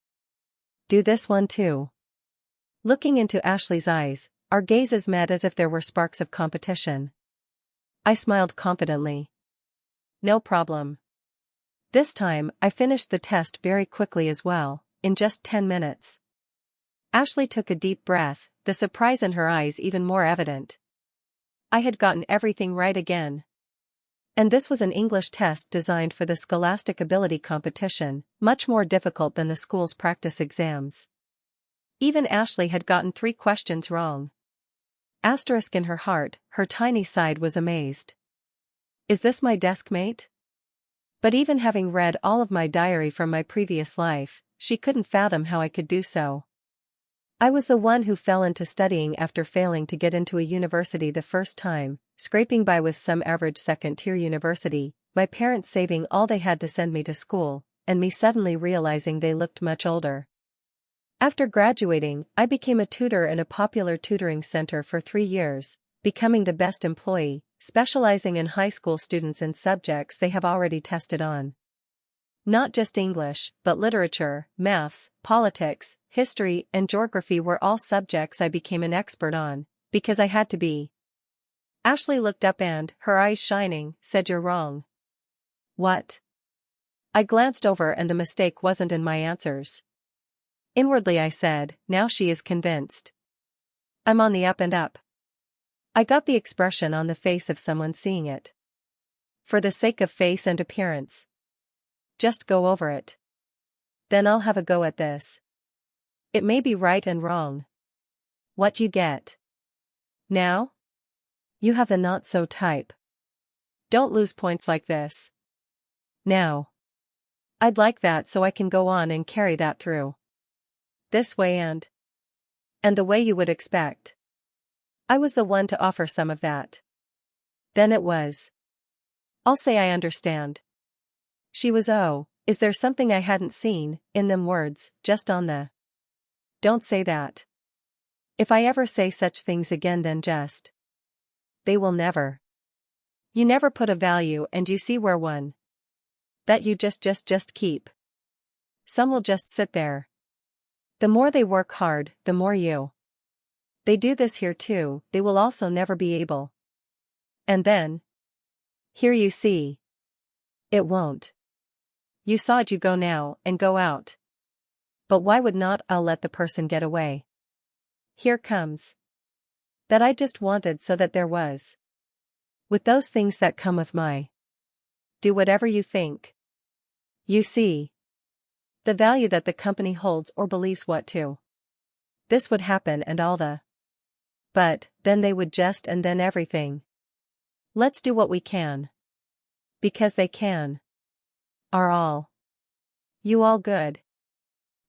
"Do this one too." Looking into Ashley's eyes, our gazes met as if there were sparks of competition. I smiled confidently. "No problem." This time, I finished the test very quickly as well, in just 10 minutes. Ashley took a deep breath, the surprise in her eyes even more evident. I had gotten everything right again. And this was an English test designed for the Scholastic Ability Competition, much more difficult than the school's practice exams. Even Ashley had gotten 3 questions wrong. Asterisk in her heart, her tiny side was amazed. Is this my desk mate? But even having read all of my diary from my previous life, she couldn't fathom how I could do so. I was the one who fell into studying after failing to get into a university the first time, scraping by with some average second-tier university, my parents saving all they had to send me to school, and me suddenly realizing they looked much older. After graduating, I became a tutor in a popular tutoring center for 3 years, becoming the best employee, specializing in high school students in subjects they have already tested on. Not just English, but literature, maths, politics, history, and geography were all subjects I became an expert on, because I had to be. Ashley looked up and, her eyes shining, said, "You're wrong." "What?" I glanced over and the mistake wasn't in my answers. Inwardly I said, now she is convinced. I'm on the up and up. I got the expression on the face of someone seeing it. For the sake of face and appearance. Just go over it. Then I'll have a go at this. It may be right and wrong. What you get. Now? You have the not-so type. Don't lose points like this. Now. I'd like that so I can go on and carry that through. This way and the way you would expect. I was the one to offer some of that. Then it was. I'll say I understand. She was is there something I hadn't seen, in them words, just on the. Don't say that. If I ever say such things again then just. They will never. You never put a value and you see where one. That you just keep. Some will just sit there. The more they work hard, the more you. They do this here too, they will also never be able. And then. Here you see. It won't. You saw it, you go now, and go out. But why would not I'll let the person get away? Here comes. That I just wanted so that there was. With those things that come with my. Do whatever you think. You see. The value that the company holds or believes what to. This would happen and all the. But, then they would just and then everything. Let's do what we can. Because they can. Are all. You all good.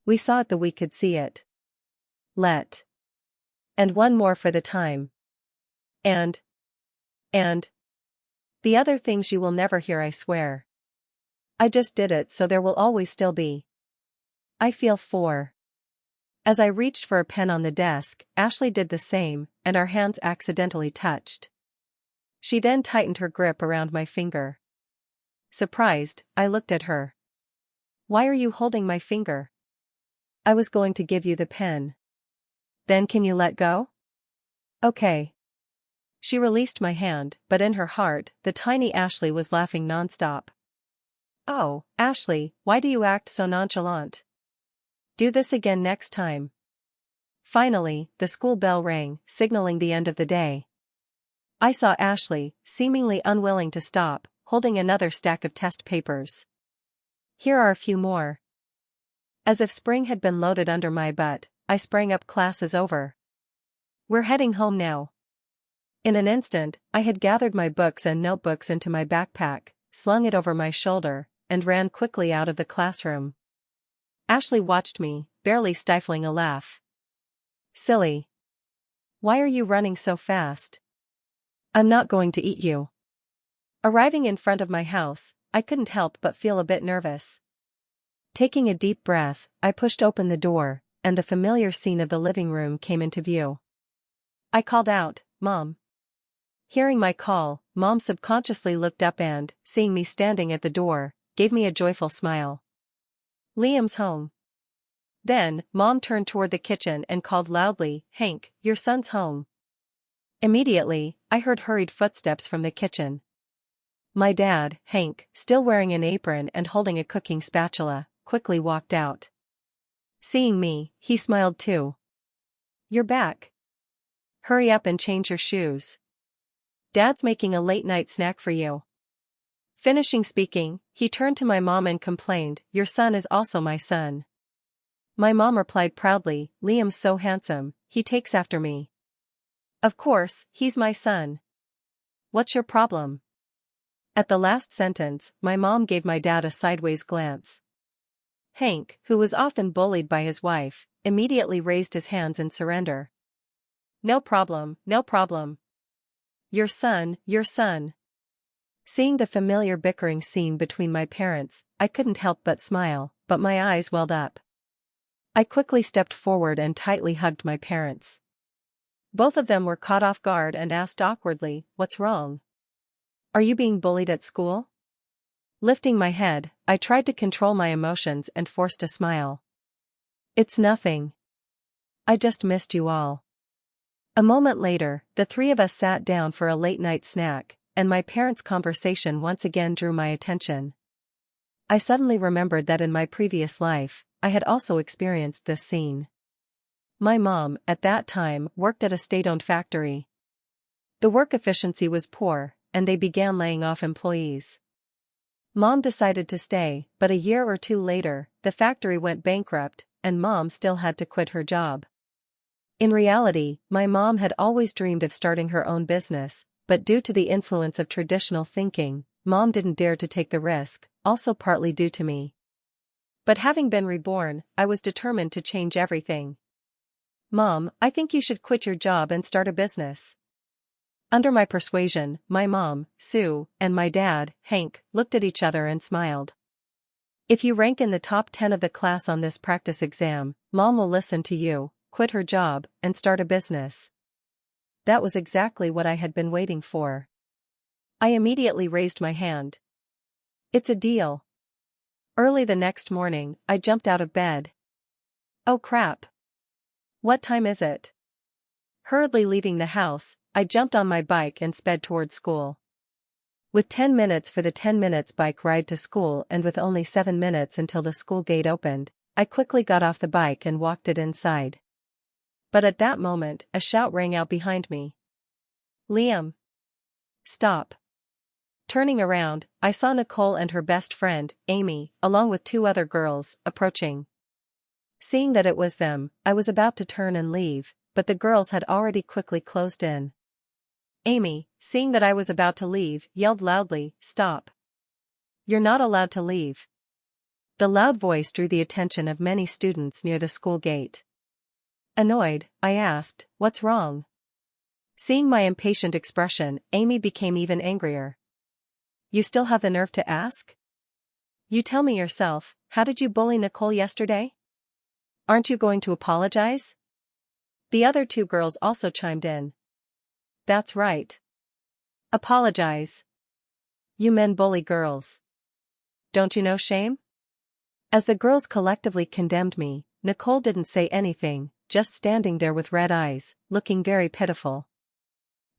We saw it the we could see it. Let. And one more for the time. And. The other things you will never hear I swear. I just did it so there will always still be. I feel 4. As I reached for a pen on the desk, Ashley did the same, and our hands accidentally touched. She then tightened her grip around my finger. Surprised, I looked at her. Why are you holding my finger? I was going to give you the pen. Then can you let go? Okay. She released my hand, but in her heart, the tiny Ashley was laughing nonstop. Oh, Ashley, why do you act so nonchalant? Do this again next time. Finally, the school bell rang, signaling the end of the day. I saw Ashley, seemingly unwilling to stop, holding another stack of test papers. Here are a few more. As if spring had been loaded under my butt, I sprang up. Class is over. We're heading home now. In an instant, I had gathered my books and notebooks into my backpack, slung it over my shoulder, and ran quickly out of the classroom. Ashley watched me, barely stifling a laugh. Silly. Why are you running so fast? I'm not going to eat you. Arriving in front of my house, I couldn't help but feel a bit nervous. Taking a deep breath, I pushed open the door, and the familiar scene of the living room came into view. I called out, Mom. Hearing my call, Mom subconsciously looked up and, seeing me standing at the door, gave me a joyful smile. Liam's home. Then, Mom turned toward the kitchen and called loudly, Hank, your son's home. Immediately, I heard hurried footsteps from the kitchen. My dad, Hank, still wearing an apron and holding a cooking spatula, quickly walked out. Seeing me, he smiled too. You're back. Hurry up and change your shoes. Dad's making a late-night snack for you. Finishing speaking, he turned to my mom and complained, Your son is also my son. My mom replied proudly, Liam's so handsome, he takes after me. Of course, he's my son. What's your problem? At the last sentence, my mom gave my dad a sideways glance. Hank, who was often bullied by his wife, immediately raised his hands in surrender. No problem, no problem. Your son, your son. Seeing the familiar bickering scene between my parents, I couldn't help but smile, but my eyes welled up. I quickly stepped forward and tightly hugged my parents. Both of them were caught off guard and asked awkwardly, What's wrong? Are you being bullied at school? Lifting my head, I tried to control my emotions and forced a smile. It's nothing. I just missed you all. A moment later, the three of us sat down for a late-night snack, and my parents' conversation once again drew my attention. I suddenly remembered that in my previous life, I had also experienced this scene. My mom, at that time, worked at a state-owned factory. The work efficiency was poor, and they began laying off employees. Mom decided to stay, but a year or two later, the factory went bankrupt, and Mom still had to quit her job. In reality, my mom had always dreamed of starting her own business, but due to the influence of traditional thinking, Mom didn't dare to take the risk, also partly due to me. But having been reborn, I was determined to change everything. Mom, I think you should quit your job and start a business. Under my persuasion, my mom, Sue, and my dad, Hank, looked at each other and smiled. If you rank in the top 10 of the class on this practice exam, Mom will listen to you, quit her job, and start a business. That was exactly what I had been waiting for. I immediately raised my hand. It's a deal. Early the next morning, I jumped out of bed. Oh crap. What time is it? Hurriedly leaving the house, I jumped on my bike and sped toward school. With 10 minutes for the 10 minutes bike ride to school and with only 7 minutes until the school gate opened, I quickly got off the bike and walked it inside. But at that moment, a shout rang out behind me. Liam! Stop! Turning around, I saw Nicole and her best friend, Amy, along with 2 other girls, approaching. Seeing that it was them, I was about to turn and leave, but the girls had already quickly closed in. Amy, seeing that I was about to leave, yelled loudly, Stop! You're not allowed to leave. The loud voice drew the attention of many students near the school gate. Annoyed, I asked, What's wrong? Seeing my impatient expression, Amy became even angrier. You still have the nerve to ask? You tell me yourself, how did you bully Nicole yesterday? Aren't you going to apologize? The other two girls also chimed in. That's right. Apologize. You men bully girls. Don't you know shame? As the girls collectively condemned me, Nicole didn't say anything, just standing there with red eyes, looking very pitiful.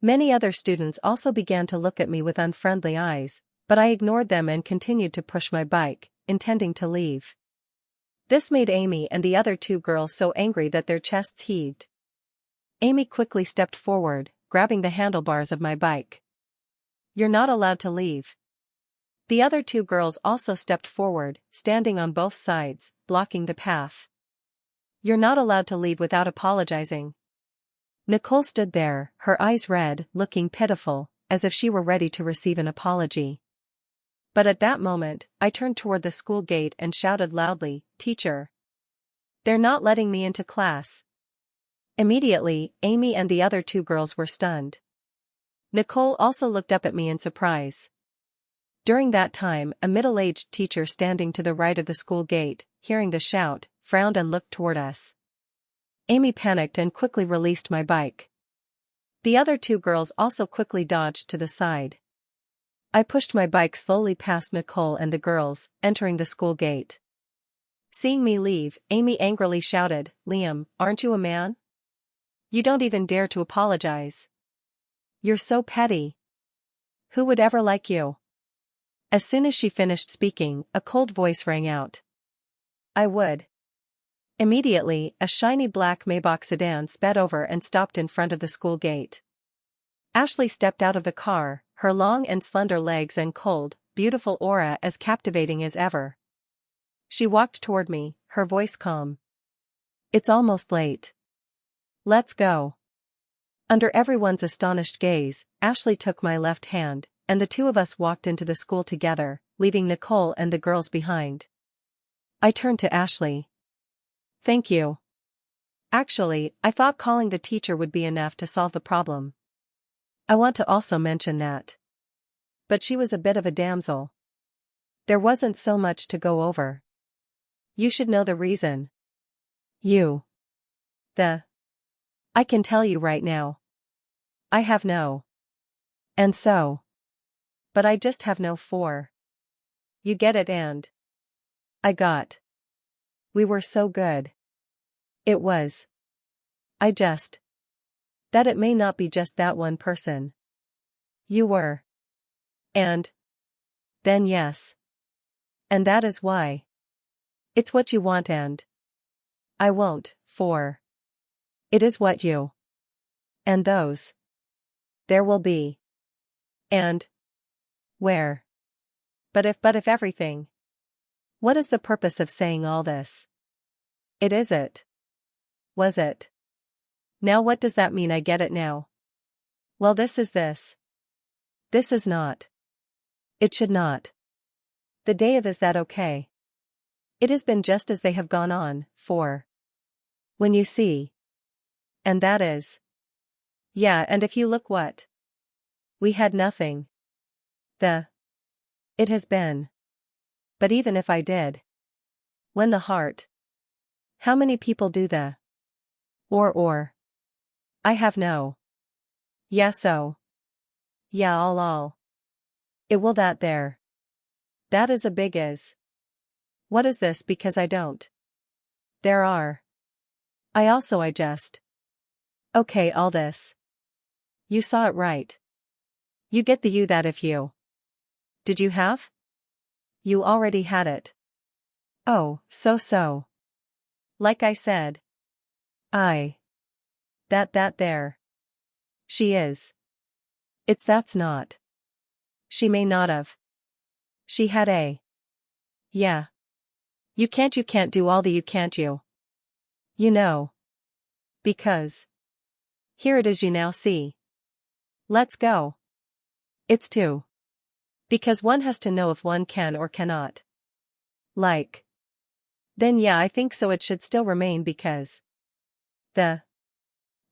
Many other students also began to look at me with unfriendly eyes, but I ignored them and continued to push my bike, intending to leave. This made Amy and the other two girls so angry that their chests heaved. Amy quickly stepped forward, grabbing the handlebars of my bike. You're not allowed to leave. The other two girls also stepped forward, standing on both sides, blocking the path. You're not allowed to leave without apologizing. Nicole stood there, her eyes red, looking pitiful, as if she were ready to receive an apology. But at that moment, I turned toward the school gate and shouted loudly, "Teacher! They're not letting me into class." Immediately, Amy and the other two girls were stunned. Nicole also looked up at me in surprise. During that time, a middle-aged teacher standing to the right of the school gate, hearing the shout, frowned and looked toward us. Amy panicked and quickly released my bike. The other two girls also quickly dodged to the side. I pushed my bike slowly past Nicole and the girls, entering the school gate. Seeing me leave, Amy angrily shouted, "Liam, aren't you a man? You don't even dare to apologize. You're so petty. Who would ever like you?" As soon as she finished speaking, a cold voice rang out. I would. Immediately, a shiny black Maybach sedan sped over and stopped in front of the school gate. Ashley stepped out of the car, her long and slender legs and cold, beautiful aura as captivating as ever. She walked toward me, her voice calm. It's almost late. Let's go. Under everyone's astonished gaze, Ashley took my left hand, and the two of us walked into the school together, leaving Nicole and the girls behind. I turned to Ashley. Thank you. Actually, I thought calling the teacher would be enough to solve the problem. I want to also mention that. But she was a bit of a damsel. There wasn't so much to go over. You should know the reason. You. I can tell you right now. I have no. And so. But I just have no for. You get it and. I got. We were so good. It was. I just. That it may not be just that one person. You were. And. Then yes. And that is why. It's what you want and. I won't, for. It is what you. And those. There will be. And. Where. But if everything. What is the purpose of saying all this? It is it. Was it? Now what does that mean? I get it now. Well, this is this. This is not. It should not. The day of is that okay? It has been just as they have gone on, for. When you see. And that is. Yeah, and if you look what? We had nothing. It has been. But even if I did. When the heart. How many people do the. Or. I have no. Yeah so. Yeah all. It will that there. That is a big is. What is this because I don't. There are. I just. Okay all this. You saw it right. You get the you that if you. Did you have? You already had it. Oh, so. Like I said. That there. She is. It's that's not. She may not have. She had a. Yeah. You can't do all the you can't you. You know. Because. Here it is you now see. Let's go. It's two. Because one has to know if one can or cannot. Like. Then yeah I think so it should still remain because.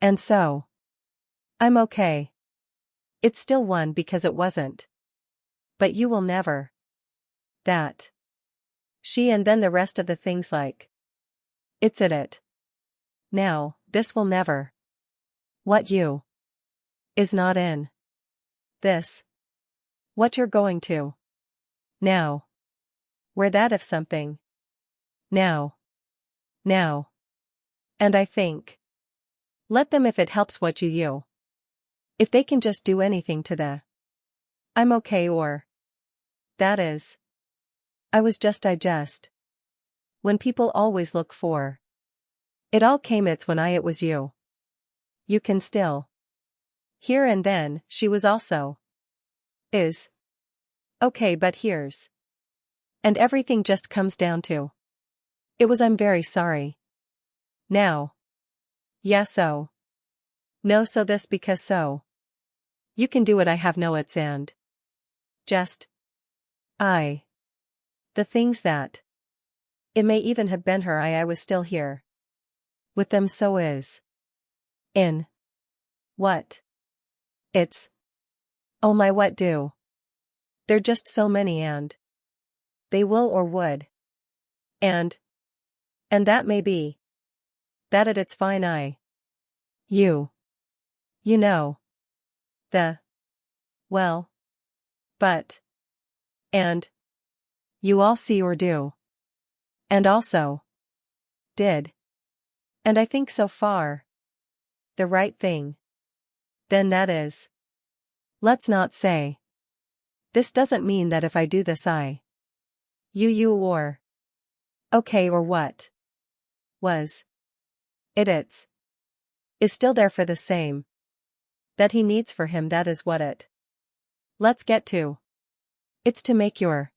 And so. I'm okay. It's still one because it wasn't. But you will never. That. She and then the rest of the things like. It's it. Now, this will never. What you. Is not in. This. What you're going to. Now. Where that if something. Now. Now. And I think. Let them if it helps what you. If they can just do anything to the. I'm okay or. That is. I was just digest. When people always look for. It all came it's when it was you. You can still. Here and then, she was also. Is. Okay but here's. And everything just comes down to. It was I'm very sorry. Now. Yeah so. No so this because so. You can do it I have no it's and. Just. I. The things that. It may even have been her I was still here. With them so is. In. What? It's. Oh my what do? They're just so many and. They will or would. And. And that may be. That it's fine You. You know. The. Well. But. And. You all see or do. And also. Did. And I think so far. The right thing. Then that is. Let's not say. This doesn't mean that if I do this you or. Okay or what? Was. It's. Is still there for the same. That he needs for him that is what it. Let's get to. It's to make your.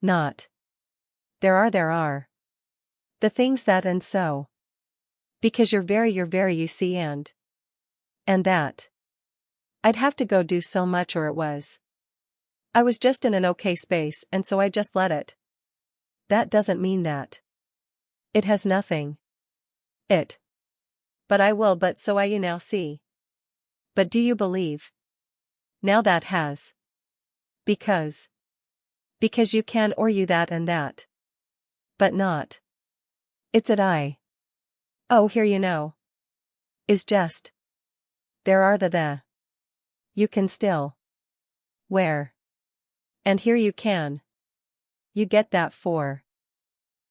Not. There are. The things that and so. Because you're very you see and. And that. I'd have to go do so much or it was. I was just in an okay space and so I just let it. That doesn't mean that. It has nothing. It. But I will but so you now see. But do you believe? Now that has. Because. Because you can or you that and that. But not. It's I. Oh here you know. Is just. There are the. You can still. Where. And here you can. You get that for.